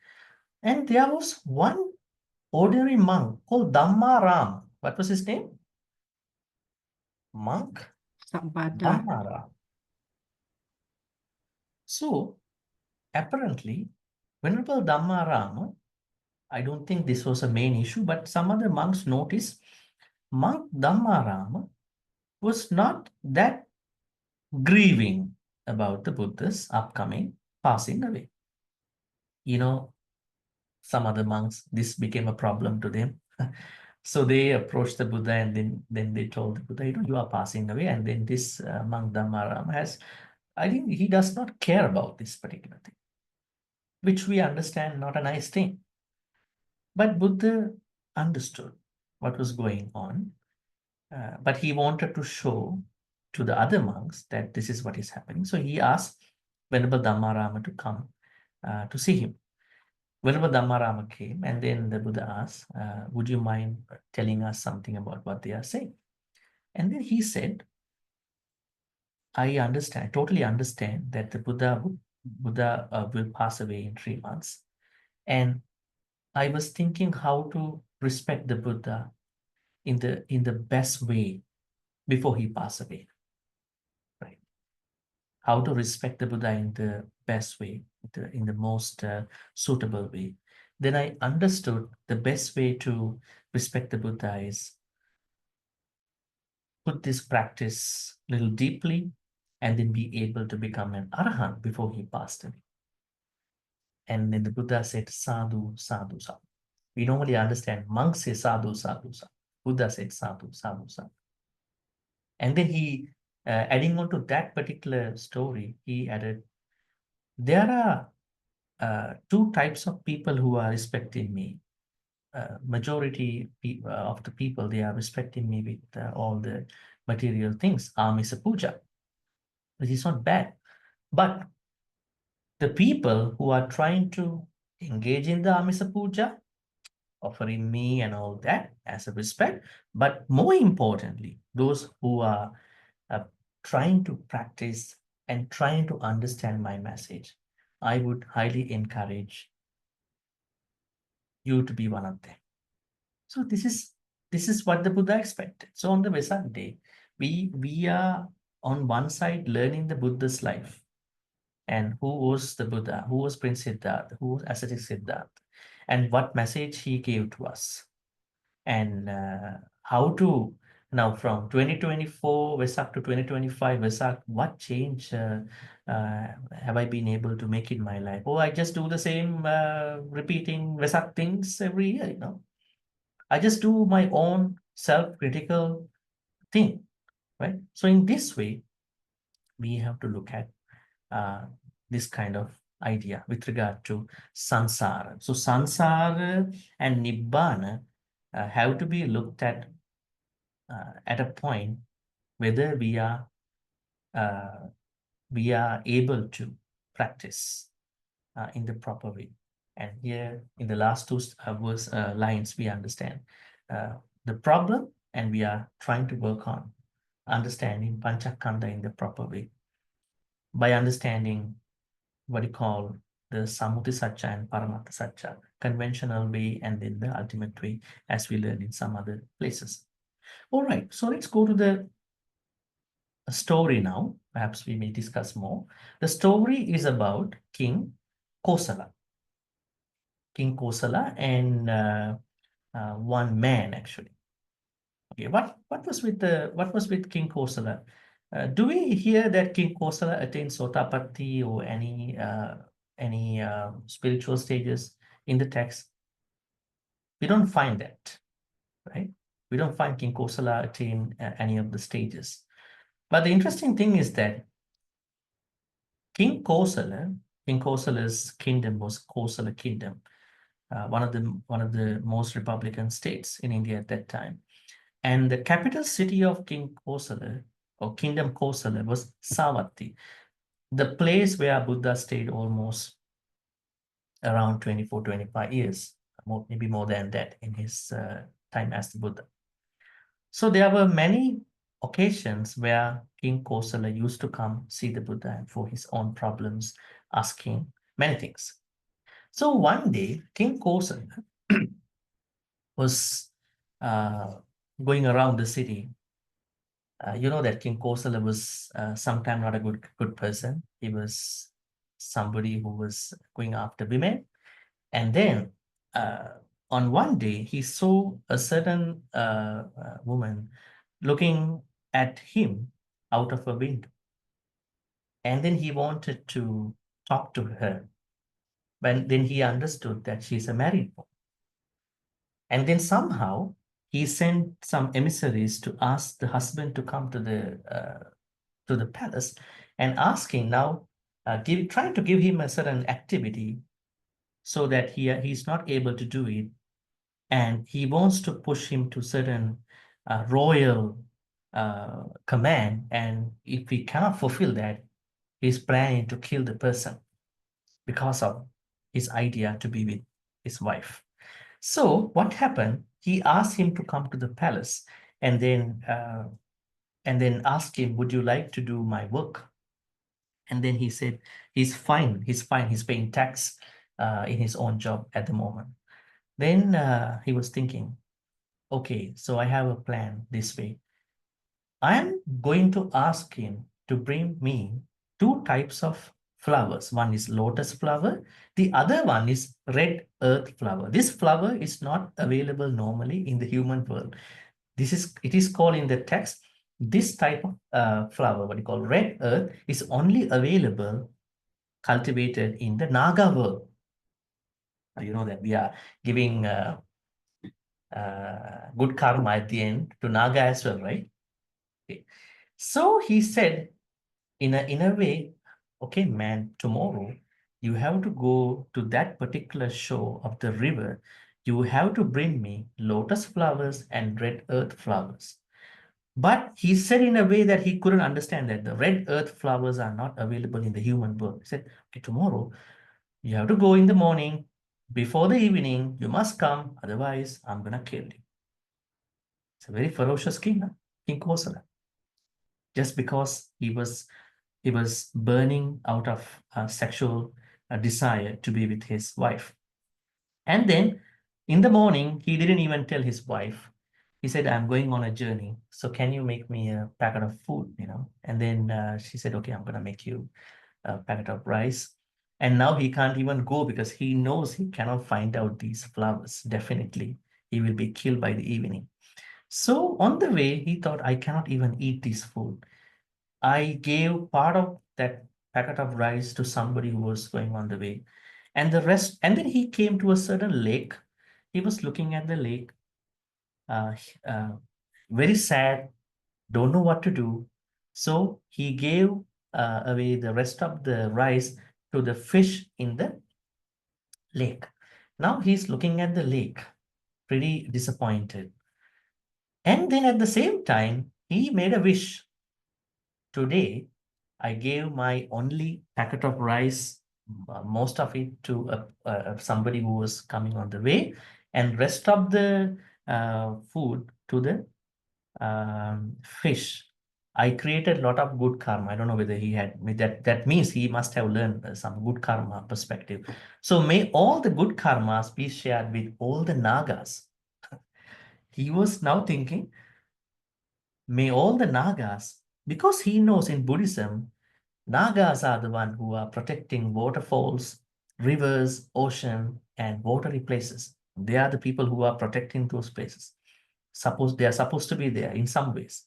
And there was one ordinary monk called Dhammaram. What was his name? Monk Dhammaram. So apparently, Venerable Dhammaram, I don't think this was a main issue, but some other monks noticed Monk Dhammaram was not that grieving about the Buddha's upcoming passing away. Some other monks, this became a problem to them. So they approached the Buddha and then they told the Buddha, you are passing away. And then this monk Dhammaram I think he does not care about this particular thing, which we understand not a nice thing. But Buddha understood what was going on, but he wanted to show to the other monks that this is what is happening. So he asked Venerable Dhammarama to come to see him. Venerable Dhammarama came, and then the Buddha asked, would you mind telling us something about what they are saying? And then he said, I understand, totally understand that the Buddha will pass away in 3 months. And I was thinking how to respect the Buddha in the best way before he passed away. Right? How to respect the Buddha in the best way, in the most suitable way. Then I understood the best way to respect the Buddha is put this practice a little deeply and then be able to become an arahant before he passed away. And then the Buddha said, sadhu, sadhu, sadhu. We normally understand monks say sadhu, sadhu, sadhu. Buddha said sadhu, sadhu, sadhu. And then he, adding on to that particular story, he added, there are two types of people who are respecting me. Majority of the people, they are respecting me with all the material things, amisa puja, which is not bad. But the people who are trying to engage in the amisa puja, offering me and all that as a respect, but more importantly, those who are trying to practice and trying to understand my message, I would highly encourage you to be one of them. So this is what the Buddha expected. So on the Vesak day, we are on one side learning the Buddha's life, and who was the Buddha, who was Prince Siddhartha, who was ascetic Siddhartha, and what message he gave to us, and how to now from 2024 Vesak to 2025 Vesak, what change have I been able to make in my life? Oh, I just do the same repeating Vesak things every year, you know. I just do my own self-critical thing, right? So in this way, we have to look at this kind of idea with regard to sansara. So sansara and nibbana have to be looked at a point whether we are able to practice in the proper way. And here in the last two lines, we understand the problem, and we are trying to work on understanding Panchakanda in the proper way by understanding what you call the Samuti Satcha and Paramattha Satcha, conventional way and then the ultimate way, as we learn in some other places. All right, so let's go to the story now. Perhaps we may discuss more. The story is about King Kosala. King Kosala and one man, actually. Okay, what was with King Kosala? Do we hear that King Kosala attained Sotapatti or any spiritual stages in the text? We don't find that, right? We don't find King Kosala attain any of the stages. But the interesting thing is that King Kosala's kingdom was Kosala kingdom, one of the most republican states in India at that time. And the capital city of King Kosala or Kingdom Kosala was Savatthi, the place where Buddha stayed almost around 24-25 years, maybe more than that in his time as the Buddha. So there were many occasions where King Kosala used to come see the Buddha for his own problems, asking many things. So one day, King Kosala was going around the city. You know that King Kosala was sometime not a good person. He was somebody who was going after women. And then on one day, he saw a certain woman looking at him out of a window. And then he wanted to talk to her. But then he understood that she's a married woman. And then somehow he sent some emissaries to ask the husband to come to the palace and asking now, trying to give him a certain activity so that he's not able to do it. And he wants to push him to certain royal command. And if he cannot fulfill that, he's planning to kill the person because of his idea to be with his wife. So what happened? He asked him to come to the palace and then asked him, would you like to do my work? And then he said, he's fine, he's paying tax in his own job at the moment. Then he was thinking, okay, so I have a plan this way. I am going to ask him to bring me 2 types of flowers. One is lotus flower. The other one is red earth flower. This flower is not available normally in the human world. It is called in the text, this type of flower, what you call red earth, is only available, cultivated in the Naga world. You know that we are giving good karma at the end to Naga as well, right? Okay. So he said, in a way, okay, man, tomorrow you have to go to that particular shore of the river. You have to bring me lotus flowers and red earth flowers. But he said in a way that he couldn't understand that the red earth flowers are not available in the human world. He said, okay, tomorrow you have to go in the morning. Before the evening, you must come. Otherwise, I'm going to kill you. It's a very ferocious king, huh? King Kosala. Just because he was burning out of sexual desire to be with his wife. And then in the morning, he didn't even tell his wife. He said, I'm going on a journey. So can you make me a packet of food, you know? And then she said, okay, I'm going to make you a packet of rice. And now he can't even go because he knows he cannot find out these flowers. Definitely, he will be killed by the evening. So on the way, he thought, I cannot even eat this food. I gave part of that packet of rice to somebody who was going on the way. And the rest, and then he came to a certain lake. He was looking at the lake, very sad, don't know what to do. So he gave away the rest of the rice to the fish in the lake. Now he's looking at the lake, pretty disappointed. And then at the same time, he made a wish. Today, I gave my only packet of rice, most of it to somebody who was coming on the way, and rest of the food to the fish. I created a lot of good karma. I don't know whether he had that means he must have learned some good karma perspective. So may all the good karmas be shared with all the Nagas. He was now thinking, may all the Nagas, because he knows in Buddhism, Nagas are the one who are protecting waterfalls, rivers, ocean, and watery places. They are the people who are protecting those places. Suppose they are supposed to be there in some ways.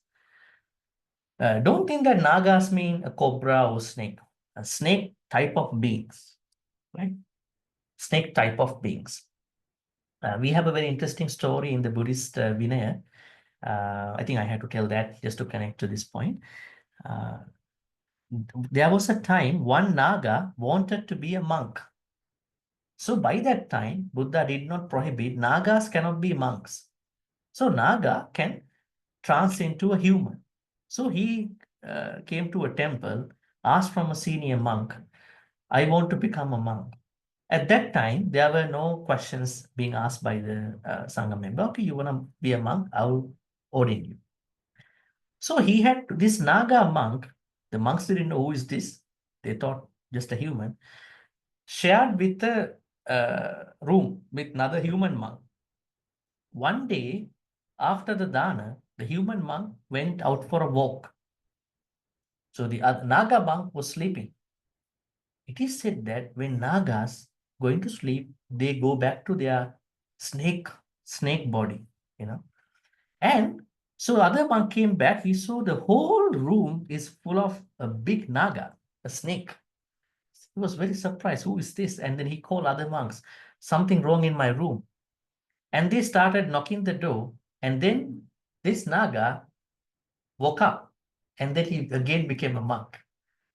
Don't think that Nagas mean a cobra or snake. A snake type of beings, right? Snake type of beings. We have a very interesting story in the Buddhist Vinaya. I think I had to tell that just to connect to this point. There was a time one Naga wanted to be a monk. So by that time, Buddha did not prohibit Nagas cannot be monks. So Naga can trans into a human. So he came to a temple, asked from a senior monk, I want to become a monk. At that time, there were no questions being asked by the Sangha member. Okay, you want to be a monk? I'll ordain you. So he had this Naga monk. The monks didn't know who is this. They thought just a human. Shared with a room with another human monk. One day, after the dana, the human monk went out for a walk. So the Naga monk was sleeping. It is said that when Nagas going to sleep, they go back to their snake body, you know. And so the other monk came back, he saw the whole room is full of a big Naga, a snake. He was very surprised, who is this? And then he called other monks, something wrong in my room. And they started knocking the door. And then this Naga woke up. And then he again became a monk.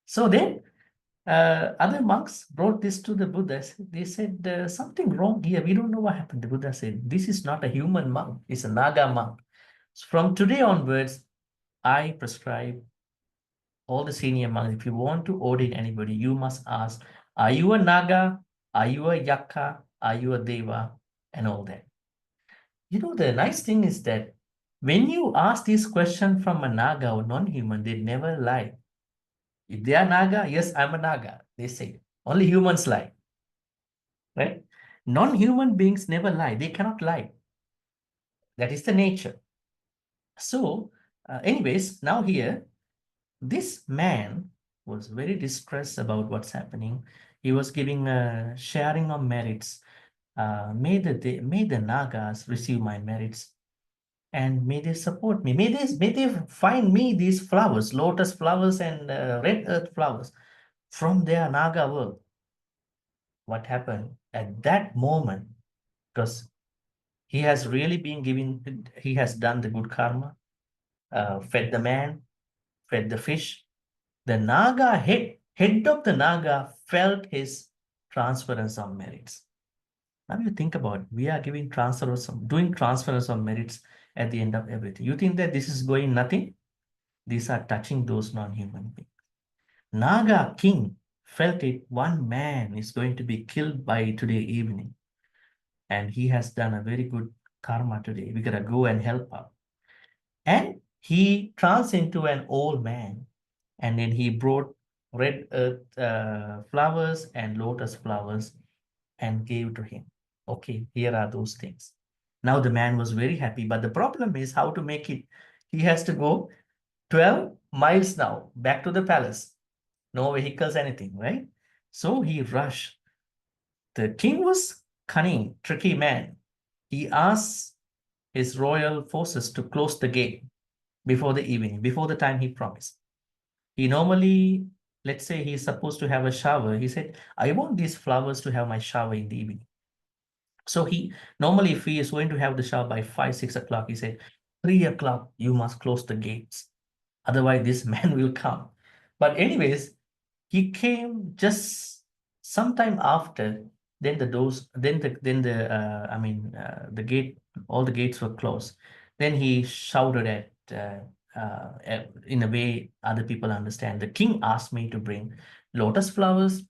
So then other monks brought this to the Buddha. They said, something wrong here. We don't know what happened. The Buddha said, this is not a human monk. It's a Naga monk. So from today onwards, I prescribe all the senior monks, if you want to ordain anybody, you must ask, are you a Naga? Are you a Yakka? Are you a Deva? And all that. You know, the nice thing is that when you ask this question from a Naga or non-human, they never lie. If they are Naga, yes, I'm a Naga, they say. Only humans lie. Right? Non-human beings never lie. They cannot lie. That is the nature. So, anyways, now here, this man was very distressed about what's happening. He was giving a sharing of merits. May the Nagas receive my merits, and may they support me. May they find me these flowers, lotus flowers and red earth flowers from their Naga world. What happened at that moment? Because he has really been giving, he has done the good karma, fed the man, fed the fish. The Naga head of the Naga felt his transference of merits. Now you think about it, we are doing transference of merits at the end of everything. You think that this is going nothing? These are touching those non-human beings. Naga king felt it. One man is going to be killed by today evening. And he has done a very good karma today. We gotta go and help out. And he turns into an old man. And then he brought red earth flowers and lotus flowers and gave to him. Okay, here are those things. Now the man was very happy, but the problem is how to make it. He has to go 12 miles now back to the palace. No vehicles, anything, right? So he rushed. The king was cunning, tricky man. He asked his royal forces to close the gate before the evening, before the time he promised. He normally, let's say he's supposed to have a shower. He said, I want these flowers to have my shower in the evening. So he normally, if he is going to have the shower by 5, 6 o'clock, he said, 3 o'clock, you must close the gates. Otherwise, this man will come. But anyways, he came just sometime after. Then the doors, the gate, all the gates were closed. Then he shouted in a way other people understand. The king asked me to bring lotus flowers,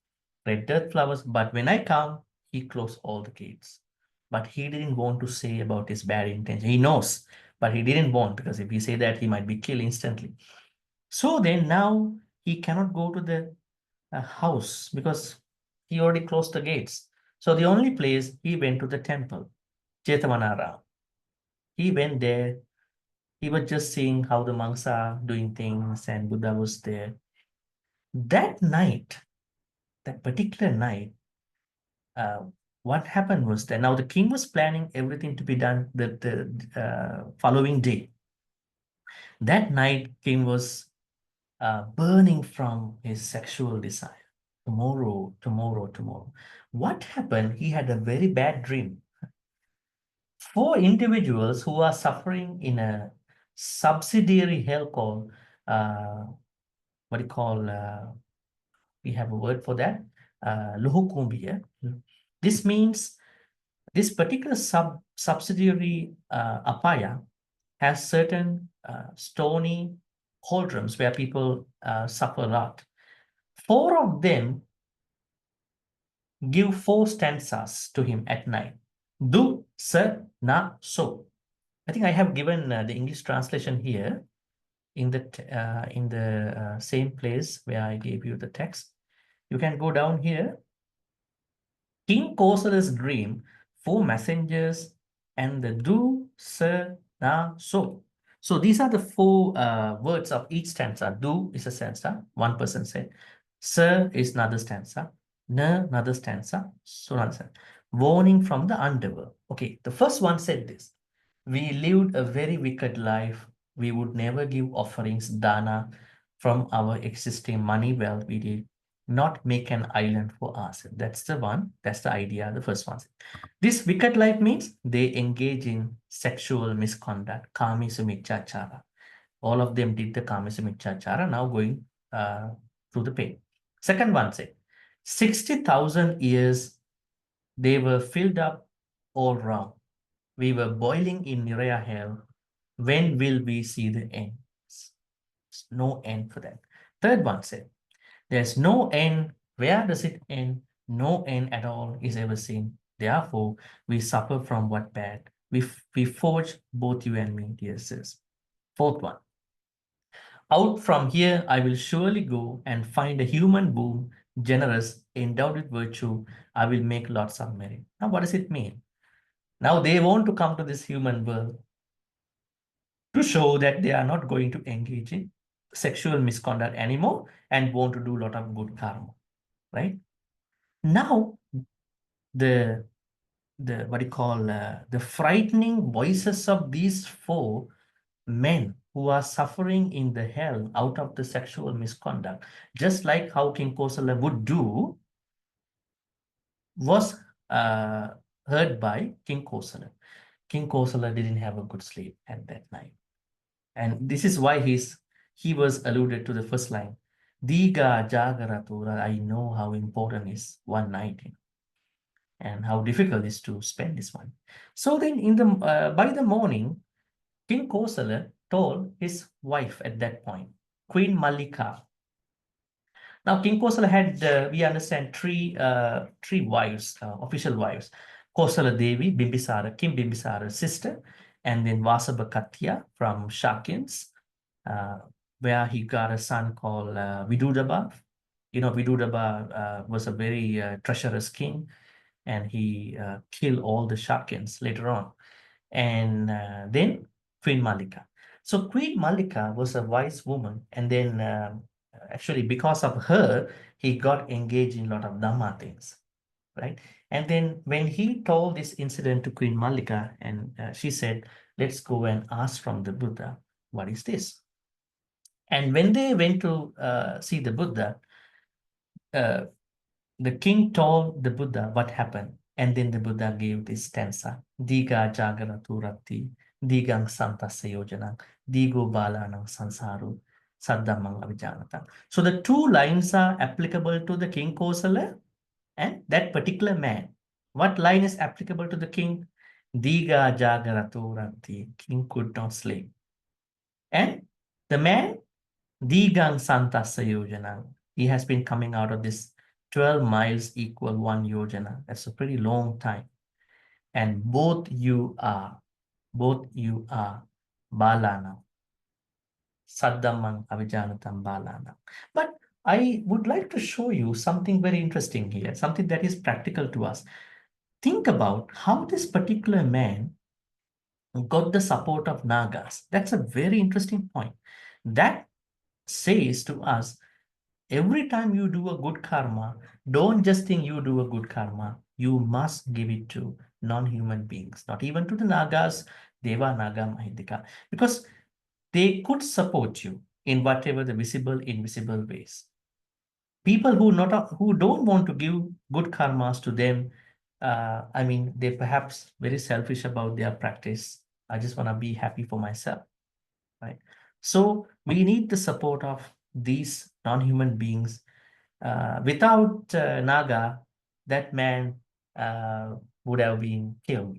red earth flowers, but when I come, he closed all the gates. But he didn't want to say about his bad intention. He knows, but he didn't want, because if he say that, he might be killed instantly. So then now he cannot go to the house because he already closed the gates. So the only place he went to the temple, Jetavanara. He went there. He was just seeing how the monks are doing things, and Buddha was there. That night, that particular night, what happened was that now the king was planning everything to be done the following day. That night, king was burning from his sexual desire. Tomorrow. What happened? He had a very bad dream. 4 individuals who are suffering in a subsidiary hell called, we have a word for that, Luhukumbia. This means this particular subsidiary apaya has certain stony cauldrons where people suffer a lot. 4 of them give 4 stanzas to him at night. Do, sa, na, so. I think I have given the English translation here in the same place where I gave you the text. You can go down here. King Kosala's dream, 4 messengers, and the do, sa, na, so. So these are the 4 words of each stanza. Do is a stanza, one person said. Sir is another stanza. Na, another stanza. So another stanza. Warning from the underworld. Okay, the first one said this. We lived a very wicked life. We would never give offerings, dana, from our existing money wealth. We did not make an island for us. That's the one. That's the idea, the first one. This wicked life means they engage in sexual misconduct, kamisumichachara. All of them did the kamisumichachara, now going through the pain. Second one said, 60,000 years they were filled up all round. We were boiling in Niraya hell. When will we see the end? There's no end for that. Third one said, there's no end. Where does it end? No end at all is ever seen. Therefore, we suffer from what bad. We forge, both you and me, dear sis. Fourth one. Out from here, I will surely go and find a human womb generous, endowed with virtue, I will make lots of merit. Now, what does it mean? Now they want to come to this human world to show that they are not going to engage in sexual misconduct anymore and want to do a lot of good karma, right? Now, the what do you call the frightening voices of these four men who are suffering in the hell out of the sexual misconduct, just like how King Kosala would do, was heard by King Kosala. King Kosala didn't have a good sleep at that night. And this is why he was alluded to the first line. Diga Jagaratura, I know how important is one night and how difficult it is to spend this one. So then in the by the morning, King Kosala told his wife at that point, Queen Malika. Now King Kosala had, we understand, three wives, official wives. Kosala Devi, Bimbisara, King Bimbisara's sister, and then Vasabhakatya from Shakyans, where he got a son called Vidudaba. You know, Vidudaba was a very treacherous king, and he killed all the Shakyans later on. And then Queen Malika. So Queen Malika was a wise woman, and then actually because of her, he got engaged in a lot of Dhamma things, right? And then when he told this incident to Queen Malika, and she said, let's go and ask from the Buddha, what is this? And when they went to see the Buddha, the king told the Buddha what happened. And then the Buddha gave this stanza, Diga Jagaratu Rati, Digang Santasa Yojanang, Digo Balanang Sansaru, Saddamang Avijanata. So the two lines are applicable to the King Kosala and that particular man. What line is applicable to the king? Diga Jagaratu Rati, king could not sleep. And the man, Digang Santasa Yojanang, he has been coming out of this 12 miles equal 1 yojana. That's a pretty long time. And both you are balana. Saddamang avijanatam balana. But I would like to show you something very interesting here, something that is practical to us. Think about how this particular man got the support of Nagas. That's a very interesting point. That says to us, every time you do a good karma, don't just think you do a good karma. You must give it to non-human beings, not even to the Nagas, Deva, Naga, Mahindika, because they could support you in whatever the visible, invisible ways. People who don't want to give good karmas to them, I mean, they're perhaps very selfish about their practice. I just want to be happy for myself, right? So we need the support of these non-human beings. Without Naga, that man would have been killed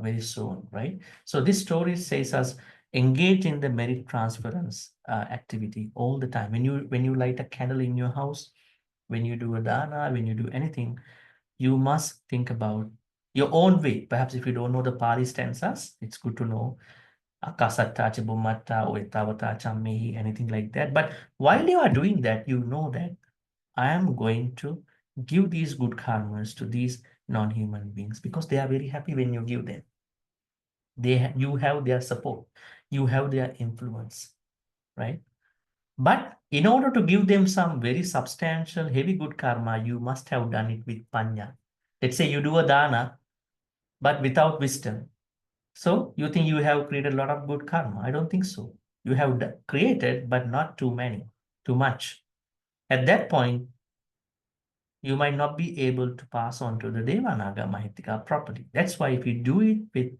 very soon, right? So this story says us engage in the merit transference activity all the time. When you light a candle in your house, when you do a dana, when you do anything, you must think about your own way. Perhaps if you don't know the Pali stanzas, it's good to know Akasatta, Chibumatta, Oitavata, Chammehi, anything like that. But while you are doing that, you know that I am going to give these good karmas to these non-human beings because they are very happy when you give them. You have their support, you have their influence, right? But in order to give them some very substantial, heavy good karma, you must have done it with panya. Let's say you do a dana, but without wisdom. So you think you have created a lot of good karma? I don't think so. You have created, but not too much. At that point, you might not be able to pass on to the Devanaga Mahitika properly. That's why if you do it with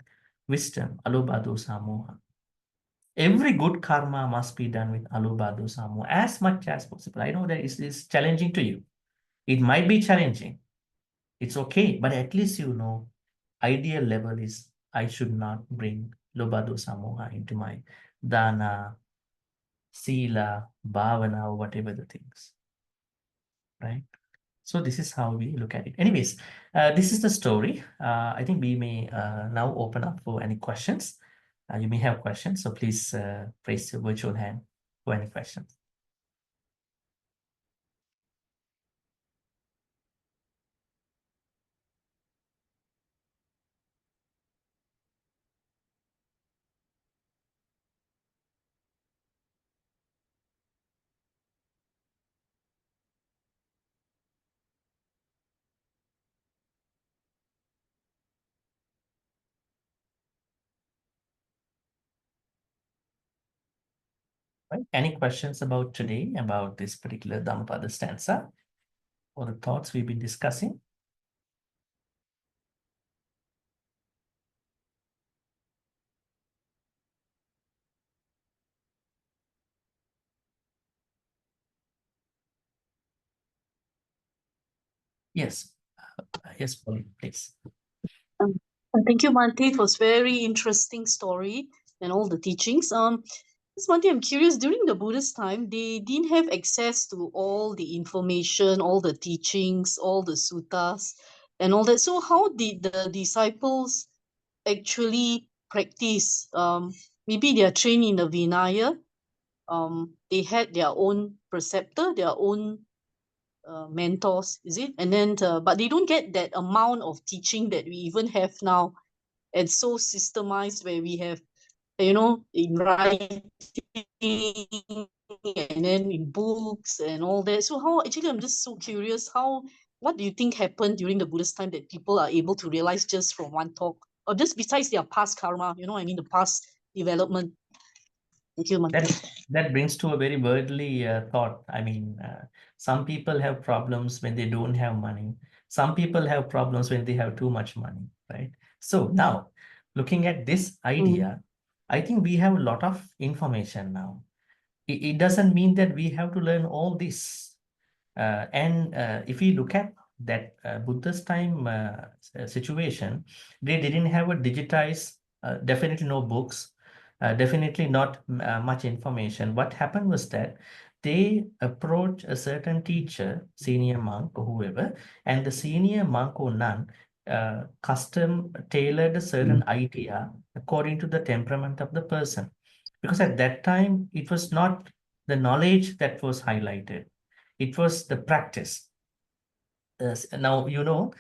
wisdom, alobha dosa moha, every good karma must be done with alobha dosa moha as much as possible. I know that it's challenging to you. It might be challenging. It's okay, but at least you know, ideal level is I should not bring lobha dosa moha into my dana, sila, bhavana, or whatever the things, right? So this is how we look at it. Anyways, this is the story. I think we may now open up for any questions. You may have questions, so please raise your virtual hand for any questions. Right? Any questions about today, about this particular Dhammapada stanza, or the thoughts we've been discussing? Yes. Yes, Polly, please. Thank you, Bhante. It was very interesting story and all the teachings. Just Bhante, I'm curious, during the Buddhist time, they didn't have access to all the information, all the teachings, all the suttas and all that. So how did the disciples actually practice? Maybe they are trained in the Vinaya. They had their own preceptor, their own mentors, is it? And then, but they don't get that amount of teaching that we even have now, and so systemized where we have, you know, in writing and then in books and all that. So how, actually, I'm just so curious, what do you think happened during the Buddhist time that people are able to realize just from one talk, or just besides their past karma, you know, I mean, the past development? Thank you, Bhante. That brings to a very worldly thought. I mean, some people have problems when they don't have money. Some people have problems when they have too much money, right? So now, looking at this idea, I think we have a lot of information now. It doesn't mean that we have to learn all this. And if we look at that Buddha's time situation, they didn't have a digitized, definitely no books, definitely not much information. What happened was that they approached a certain teacher, senior monk or whoever, and the senior monk or nun custom tailored a certain idea according to the temperament of the person. Because at that time, it was not the knowledge that was highlighted. It was the practice. Now, you know,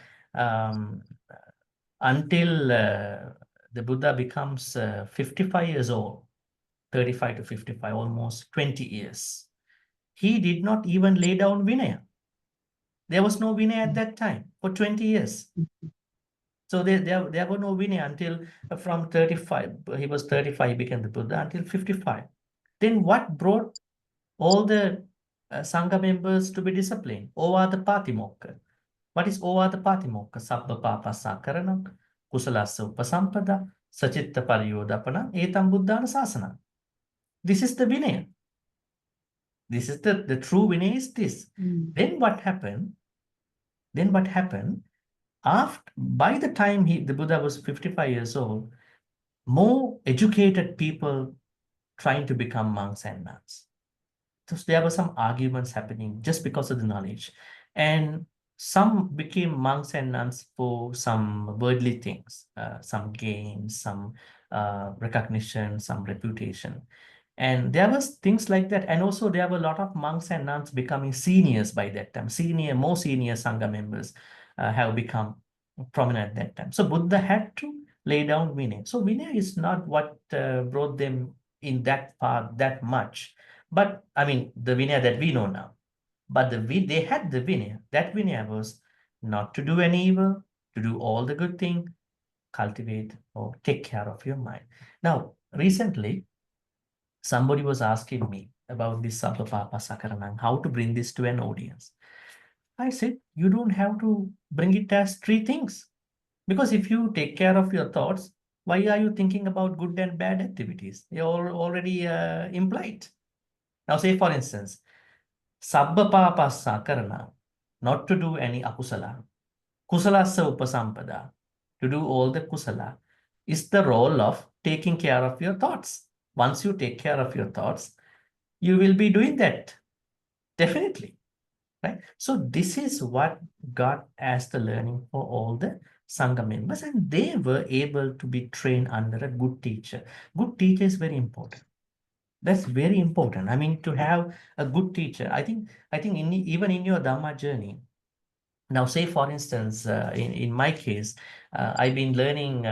until the Buddha becomes 55 years old, 35 to 55, almost 20 years, he did not even lay down Vinaya. There was no Vinaya at that time for 20 years. So there were no Vinaya until from 35. He was 35, he became the Buddha, until 55. Then what brought all the Sangha members to be disciplined? Ovada Patimokkha. What is Ovada Patimokkha? Sabba Papa Sakaranam, Kusalasa Upasampada, Sachitta Pariyodapana, Etam Buddhana Sasana. This is the Vinaya. This is the true Vinaya is this. Then what happened? After, by the time the Buddha was 55 years old, more educated people trying to become monks and nuns. So there were some arguments happening just because of the knowledge. And some became monks and nuns for some worldly things, some gain, some recognition, some reputation. And there was things like that. And also there were a lot of monks and nuns becoming seniors by that time. More senior Sangha members have become prominent at that time. So Buddha had to lay down Vinaya. So Vinaya is not what brought them in that path that much. But I mean, the Vinaya that we know now. But they had the Vinaya. That Vinaya was not to do any evil, to do all the good thing, cultivate or take care of your mind. Now, recently, somebody was asking me about this Sabbapapa Sakaranam, how to bring this to an audience. I said, you don't have to bring it as three things. Because if you take care of your thoughts, why are you thinking about good and bad activities? They are already implied. Now, say for instance, Sabbapapa Sakarana, not to do any akusala. Kusalasa upasampada, to do all the kusala, is the role of taking care of your thoughts. Once you take care of your thoughts, you will be doing that. Definitely. Right? So this is what got as the learning for all the Sangha members, and they were able to be trained under a good teacher. Good teacher is very important. That's very important. I mean, to have a good teacher. I think even in your Dhamma journey, now say for instance, in my case, I've been learning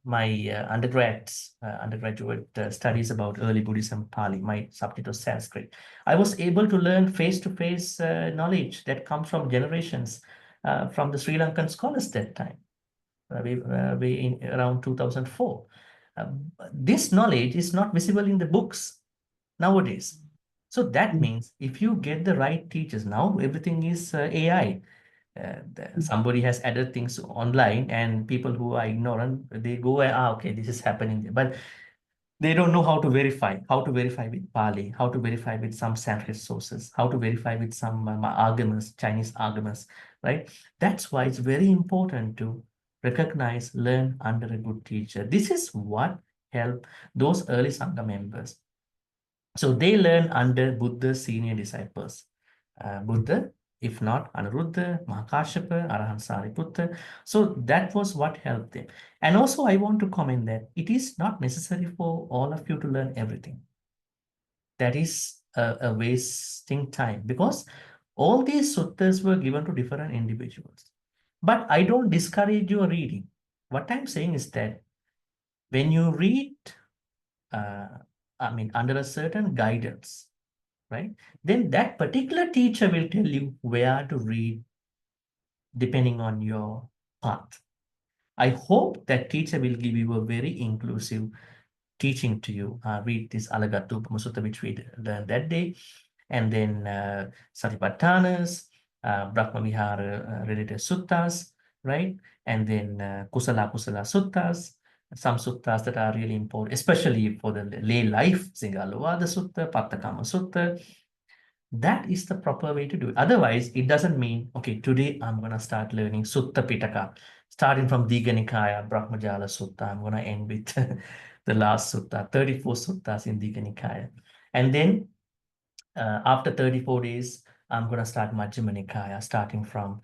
my undergraduate studies about early Buddhism Pali. My subject was Sanskrit. I was able to learn face-to-face knowledge that comes from generations from the Sri Lankan scholars that time, around 2004. This knowledge is not visible in the books. nowadays. So that means if you get the right teachers, now everything is AI. Somebody has added things online, and people who are ignorant, they go, okay, this is happening. But they don't know how to verify with Pali, how to verify with some Sanskrit sources, how to verify with some arguments, Chinese arguments, right? That's why it's very important to recognize, learn under a good teacher. This is what helped those early Sangha members. So they learn under Buddha's senior disciples. Buddha, if not Anuruddha, Mahakashapa, Arahant Sariputta. So that was what helped them. And also I want to comment that it is not necessary for all of you to learn everything. That is a wasting time, because all these suttas were given to different individuals. But I don't discourage your reading. What I'm saying is that when you read, under a certain guidance, right? Then that particular teacher will tell you where to read depending on your path. I hope that teacher will give you a very inclusive teaching to you. Read this Alagatu Sutta, which we learned that day, and then Satipatthanas, Brahma Vihara related suttas, right? And then Kusala suttas, some suttas that are really important, especially for the lay life, Singalovada Sutta, Pattakama Sutta. That is the proper way to do it. Otherwise, it doesn't mean, okay, today I'm going to start learning Sutta Pitaka, starting from Digha Nikaya, Brahmajala Sutta. I'm going to end with the last Sutta, 34 suttas in Digha Nikaya. And then after 34 days, I'm going to start Majjhima Nikaya, starting from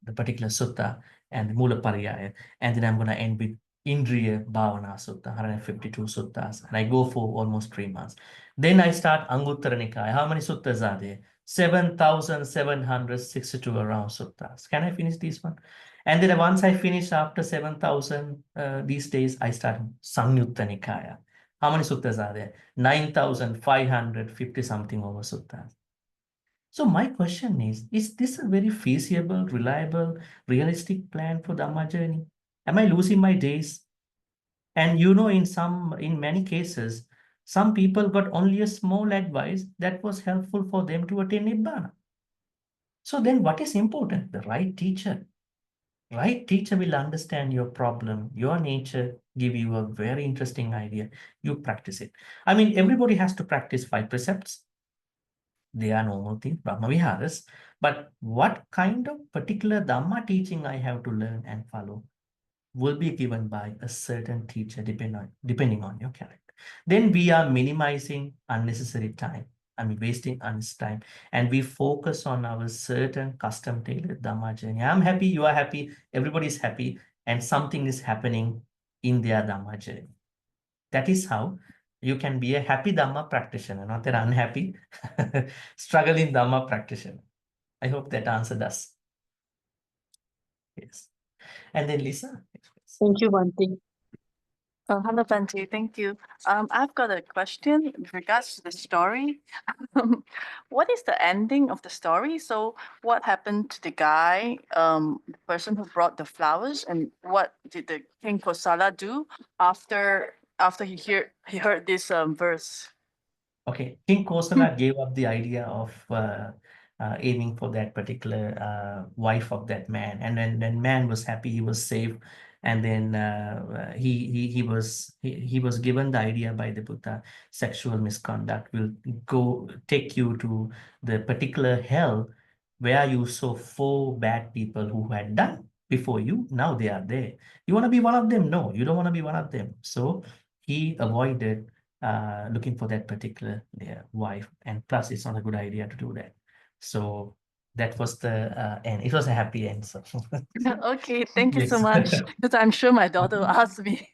the particular sutta and the Mula Pariyaya. And then I'm going to end with Indriya Bhavana Sutta, 152 suttas. And I go for almost 3 months. Then I start Anguttara Nikaya. How many suttas are there? 7,762 around suttas. Can I finish this one? And then once I finish after 7,000 these days, I start Samyutta Nikaya. How many suttas are there? 9,550 something over suttas. So my question is this a very feasible, reliable, realistic plan for Dhamma journey? Am I losing my days? And in many cases, some people got only a small advice that was helpful for them to attain Nibbana. So then what is important? The right teacher. Right teacher will understand your problem, your nature, give you a very interesting idea. You practice it. I mean, everybody has to practice 5 precepts. They are normal things, Brahma Viharas. But what kind of particular Dhamma teaching I have to learn and follow will be given by a certain teacher depending on your character. Then we are minimizing unnecessary time. Wasting unnecessary time. And we focus on our certain custom-tailored Dhamma journey. I'm happy, you are happy, everybody is happy, and something is happening in their Dhamma journey. That is how you can be a happy Dhamma practitioner, not an unhappy, struggling Dhamma practitioner. I hope that answered us. Yes. And then Lisa. Thank you, Bhante. Hello, Bhante. Thank you. I've got a question with regards to the story. What is the ending of the story? So what happened to the guy, the person who brought the flowers, and what did the King Kosala do after he heard this verse? Okay, King Kosala gave up the idea of aiming for that particular wife of that man, and then man was happy, he was safe, and then he was given the idea by the Buddha: sexual misconduct will take you to the particular hell where you saw 4 bad people who had done before you. Now they are there. You want to be one of them? No, you don't want to be one of them. So he avoided looking for that particular wife, and plus it's not a good idea to do that. So that was the end. It was a happy end. So Okay, thank you so yes. much. Because I'm sure my daughter will ask me.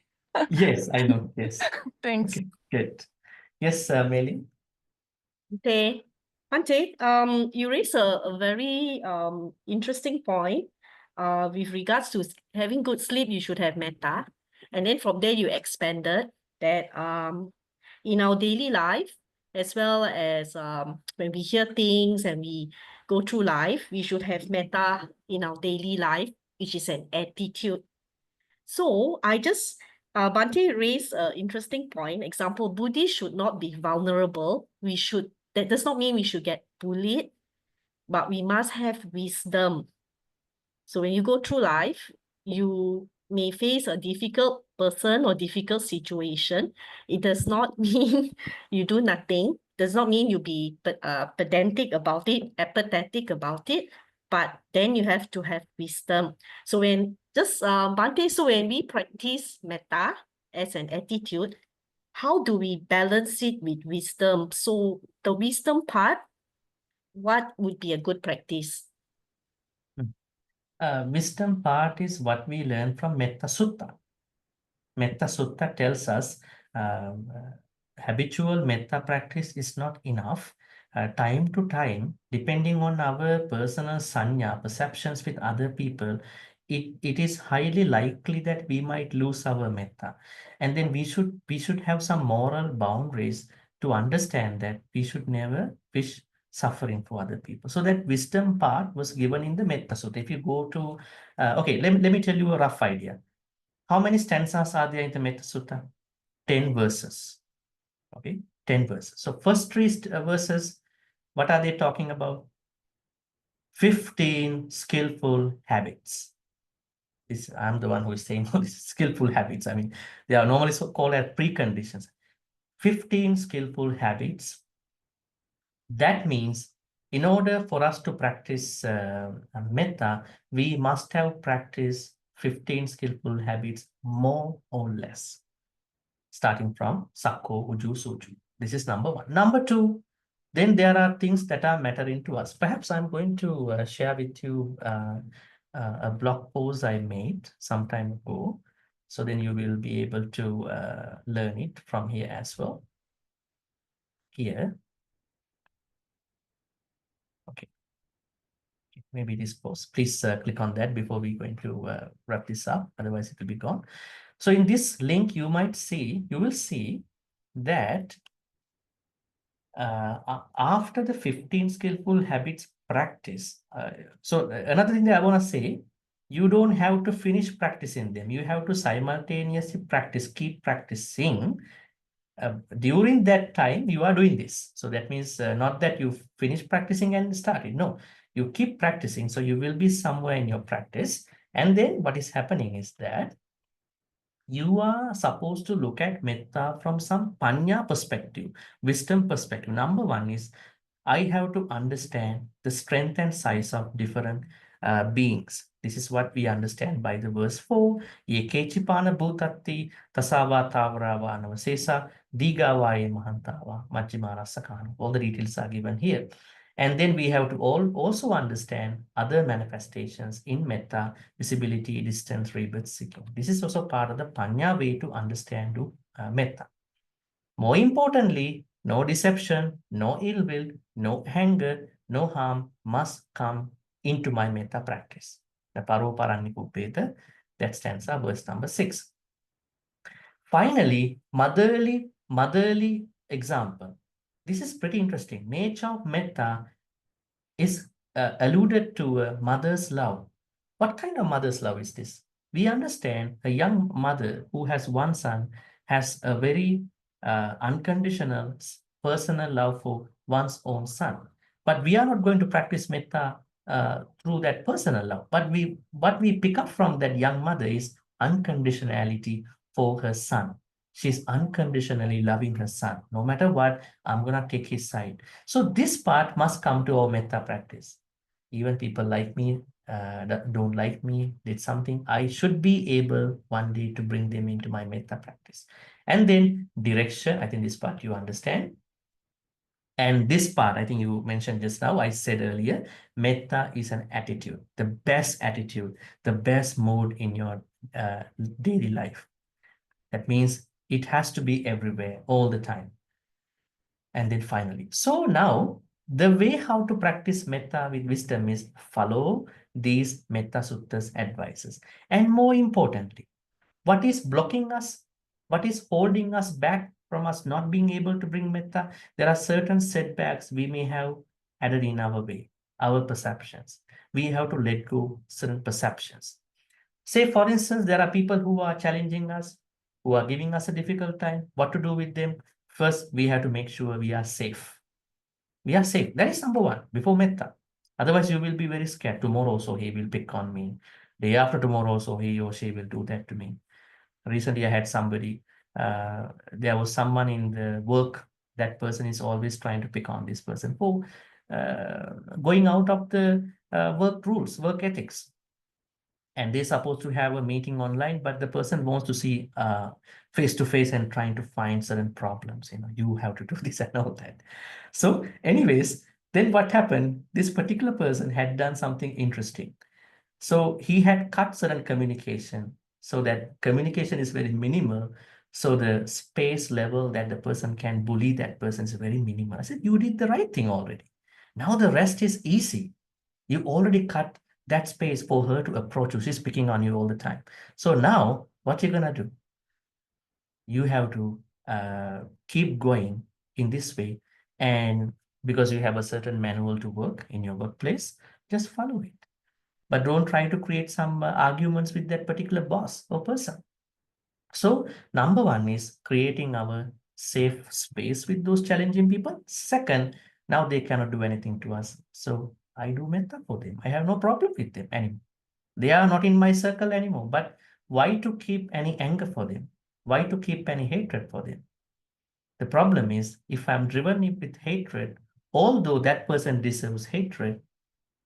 Yes, I know. Yes. Thanks. Okay, good. Yes, Meli. Okay. Bhante, you raised a very interesting point with regards to having good sleep, you should have metta. And then from there, you expanded that in our daily life, as well as when we hear things and we go through life, we should have metta in our daily life, which is an attitude. So I just Bhante raised an interesting point. Example, Buddhists should not be vulnerable. That does not mean we should get bullied, but we must have wisdom. So when you go through life, you may face a difficult person or difficult situation. It does not mean you do nothing. Does not mean you be pedantic about it, apathetic about it. But then you have to have wisdom. So Bhante, so when we practice metta as an attitude, how do we balance it with wisdom? So the wisdom part, what would be a good practice? Wisdom part is what we learn from Metta Sutta. Metta Sutta tells us habitual metta practice is not enough. Time to time, depending on our personal sanya, perceptions with other people, it is highly likely that we might lose our metta. And then we should have some moral boundaries to understand that we should never wish suffering for other people. So that wisdom part was given in the Metta Sutta. If you go to, okay, let me tell you a rough idea. How many stanzas are there in the Metta Sutta? 10 verses. Okay, 10 verses. So first three verses, what are they talking about? 15 skillful habits. I'm the one who is saying all these skillful habits. I mean, they are normally so called as preconditions. 15 skillful habits. That means in order for us to practice metta, we must have practiced 15 skillful habits more or less, starting from Sakko, Uju, Suju. This is number one. Number two, then there are things that are mattering to us. Perhaps I'm going to share with you a blog post I made some time ago. So then you will be able to learn it from here as well. Here. Okay. Maybe this post. Please click on that before we're going to wrap this up. Otherwise, it will be gone. So in this link, you will see that after the 15 skillful habits practice, so another thing that I want to say, you don't have to finish practicing them. You have to simultaneously practice, keep practicing. During that time, you are doing this. So that means not that you finish practicing and started. No, you keep practicing. So you will be somewhere in your practice. And then what is happening is that you are supposed to look at metta from some panya perspective, wisdom perspective. Number one is I have to understand the strength and size of different beings. This is what we understand by the verse 4. Ye kechipana bhutatti tasava tavarava anavasesa digavaye mahantava majjimara sakana. All the details are given here. And then we have to also understand other manifestations in metta, visibility, distance, rebirth, seeking. This is also part of the panya way to understand metta. More importantly, no deception, no ill will, no anger, no harm must come into my metta practice. The Paro Paranipupeta, that stands for verse number 6. Finally, motherly example. This is pretty interesting. Nature of metta is alluded to a mother's love. What kind of mother's love is this? We understand a young mother who has one son has a very unconditional personal love for one's own son. But we are not going to practice metta through that personal love. But what we pick up from that young mother is unconditionality for her son. She's unconditionally loving her son. No matter what, I'm going to take his side. So this part must come to our metta practice. Even people like me, that don't like me, did something, I should be able one day to bring them into my metta practice. And then direction, I think this part you understand. And this part, I think you mentioned just now, I said earlier, metta is an attitude, the best attitude, the best mode in your daily life. That means it has to be everywhere, all the time. And then finally, so now the way how to practice metta with wisdom is follow these Metta Sutta's advices. And more importantly, what is blocking us? What is holding us back from us not being able to bring metta? There are certain setbacks we may have added in our way, our perceptions. We have to let go certain perceptions. Say, for instance, there are people who are challenging us. who are giving us a difficult time, what to do with them? First, we have to make sure we are safe. We are safe. That is number one before metta. Otherwise, you will be very scared. Tomorrow also he will pick on me. Day after tomorrow also he or she will do that to me. Recently, I had somebody, there was someone in the work, that person is always trying to pick on this person for going out of the work rules, work ethics. And they're supposed to have a meeting online, but the person wants to see face to face and trying to find certain problems. You have to do this and all that. So anyways, then what happened? This particular person had done something interesting. So he had cut certain communication so that communication is very minimal. So the space level that the person can bully that person is very minimal. I said, you did the right thing already. Now the rest is easy. You already cut that space for her to approach you. She's picking on you all the time. So now what you're going to do? You have to keep going in this way. And because you have a certain manual to work in your workplace, just follow it. But don't try to create some arguments with that particular boss or person. So number one is creating our safe space with those challenging people. Second, now they cannot do anything to us. So I do metta for them. I have no problem with them anymore. They are not in my circle anymore. But why to keep any anger for them? Why to keep any hatred for them? The problem is, if I'm driven with hatred, although that person deserves hatred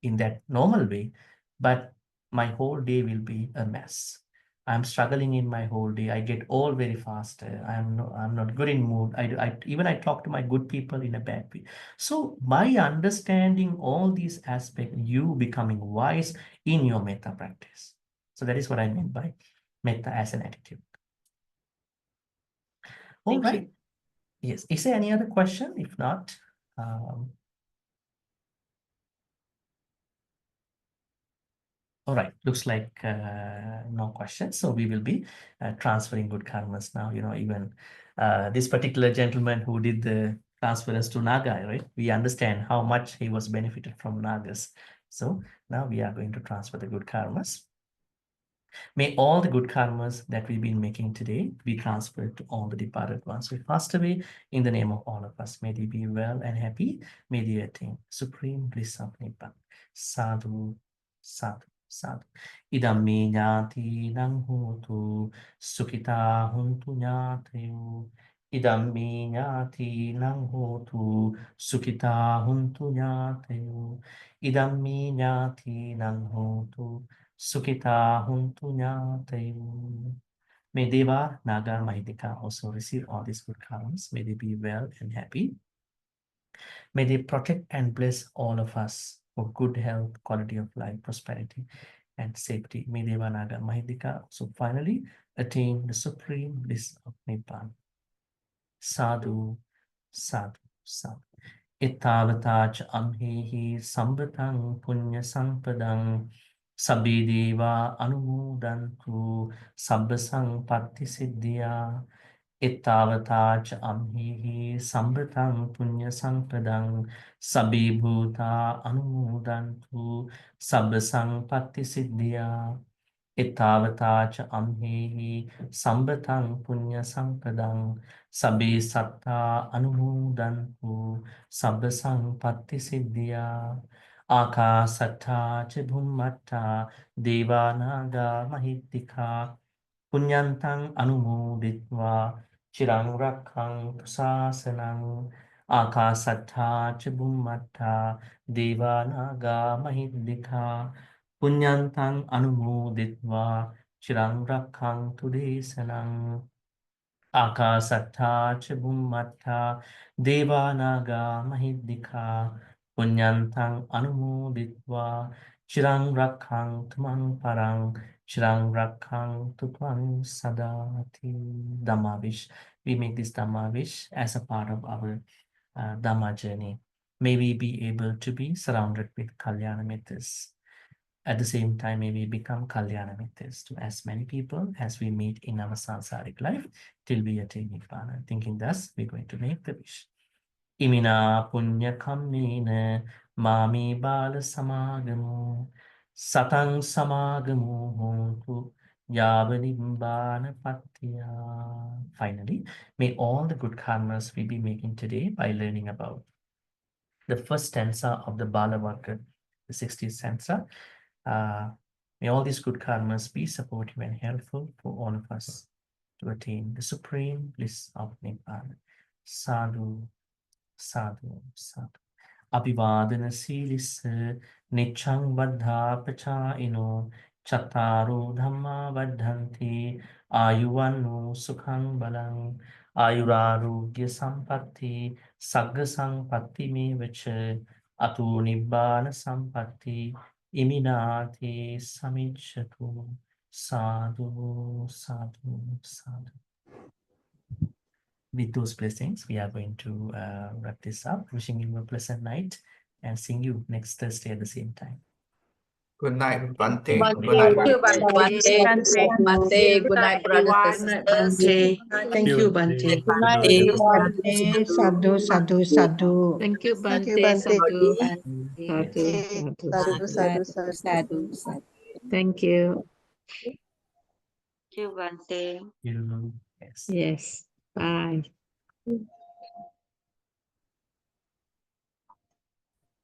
in that normal way, but my whole day will be a mess. I'm struggling in my whole day. I get all very fast. I'm not good in mood. I talk to my good people in a bad way. So by understanding all these aspects, you becoming wise in your metta practice. So that is what I mean by metta as an attitude. All right. Yes. Is there any other question? If not, all right, looks like no questions. So we will be transferring good karmas now. Even this particular gentleman who did the transference to Naga, right? We understand how much he was benefited from Nagas. So now we are going to transfer the good karmas. May all the good karmas that we've been making today be transferred to all the departed ones who passed away in the name of all of us. May they be well and happy. May they attain supreme bliss of Nibbana. Sadhu, sadhu, sadhu. Idam me nyati nang hotu sukhita huntu nyatayu. Idam me nyati nang hotu sukhita huntu nyatayu. Idam me nyati nang hotu Sukita huntu nyatayu. May Deva, Naga, Mahidika also receive all these good karmas. May they be well and happy. May they protect and bless all of us for good health, quality of life, prosperity, and safety. May Deva, Naga, Mahidika also finally attain the supreme bliss of Nibbana. Sadhu, sadhu, sadhu. Ittavatacha amhehi sambatang punya sampadang Sabideva anumodantu sabbasang patti siddhya ittavatacha amhihi sambatam punya sampadang sabibhuta anumodantu sabbasang patti siddhya ittavatacha amhihi sambatam punya sampadang sabi satta anumodantu sabbasang patti siddhya Akasatta ca bhummatta devanaga mahittika punyantang anumoditva chirang rakkang sasanang Akasatta ca bhummatta devanaga mahittika punyantang anumoditva chirang rakkang tudesanang Akasatta ca bhummatta devanaga mahittika Punyantang anumoditva chirang rakkang tumang parang chirang rakkang tutwang sadati. Dhammavish. We make this Dhammavish as a part of our Dhamma journey. May we be able to be surrounded with Kalyana Mittas. At the same time, may we become Kalyana Mittas to as many people as we meet in our sansaric life till we attain Nibbana. Thinking thus, we're going to make the wish. Imina punya kammena mami bala samagamu satang samagamu hontu Yavanimbana Patya. Finally, may all the good karmas we be making today by learning about the first stanza of the Balavaka, the 60th stanza. May all these good karmas be supportive and helpful for all of us to attain the supreme bliss of Nibbana. Sadhu, sadhu, sadhu. Abhivadana silissa nichang baddha pachaino chattaro dhamma baddhanti ayuvannu sukhang balang ayurarogya sampatti sagga sampatti me vacha atu nibbana sampatti iminati samichatu. Sadhu, sadhu, sadhu. With those blessings, we are going to wrap this up. Wishing you a pleasant night and seeing you next Thursday at the same time. Good night, Bhante. Thank Good night. you, Bhante. Good night, brothers and Everyone, sisters. Bhante. Thank you, Bhante. Good night, everyone. Sadhu, sadhu, sadhu. Thank you, Thank you, Bhante. Bhante. Sadhu. Yes. Sadhu, Sadhu, sadhu. sadhu, sadhu. Thank you. Thank you, Bhante. You, yes. Yes. Bye.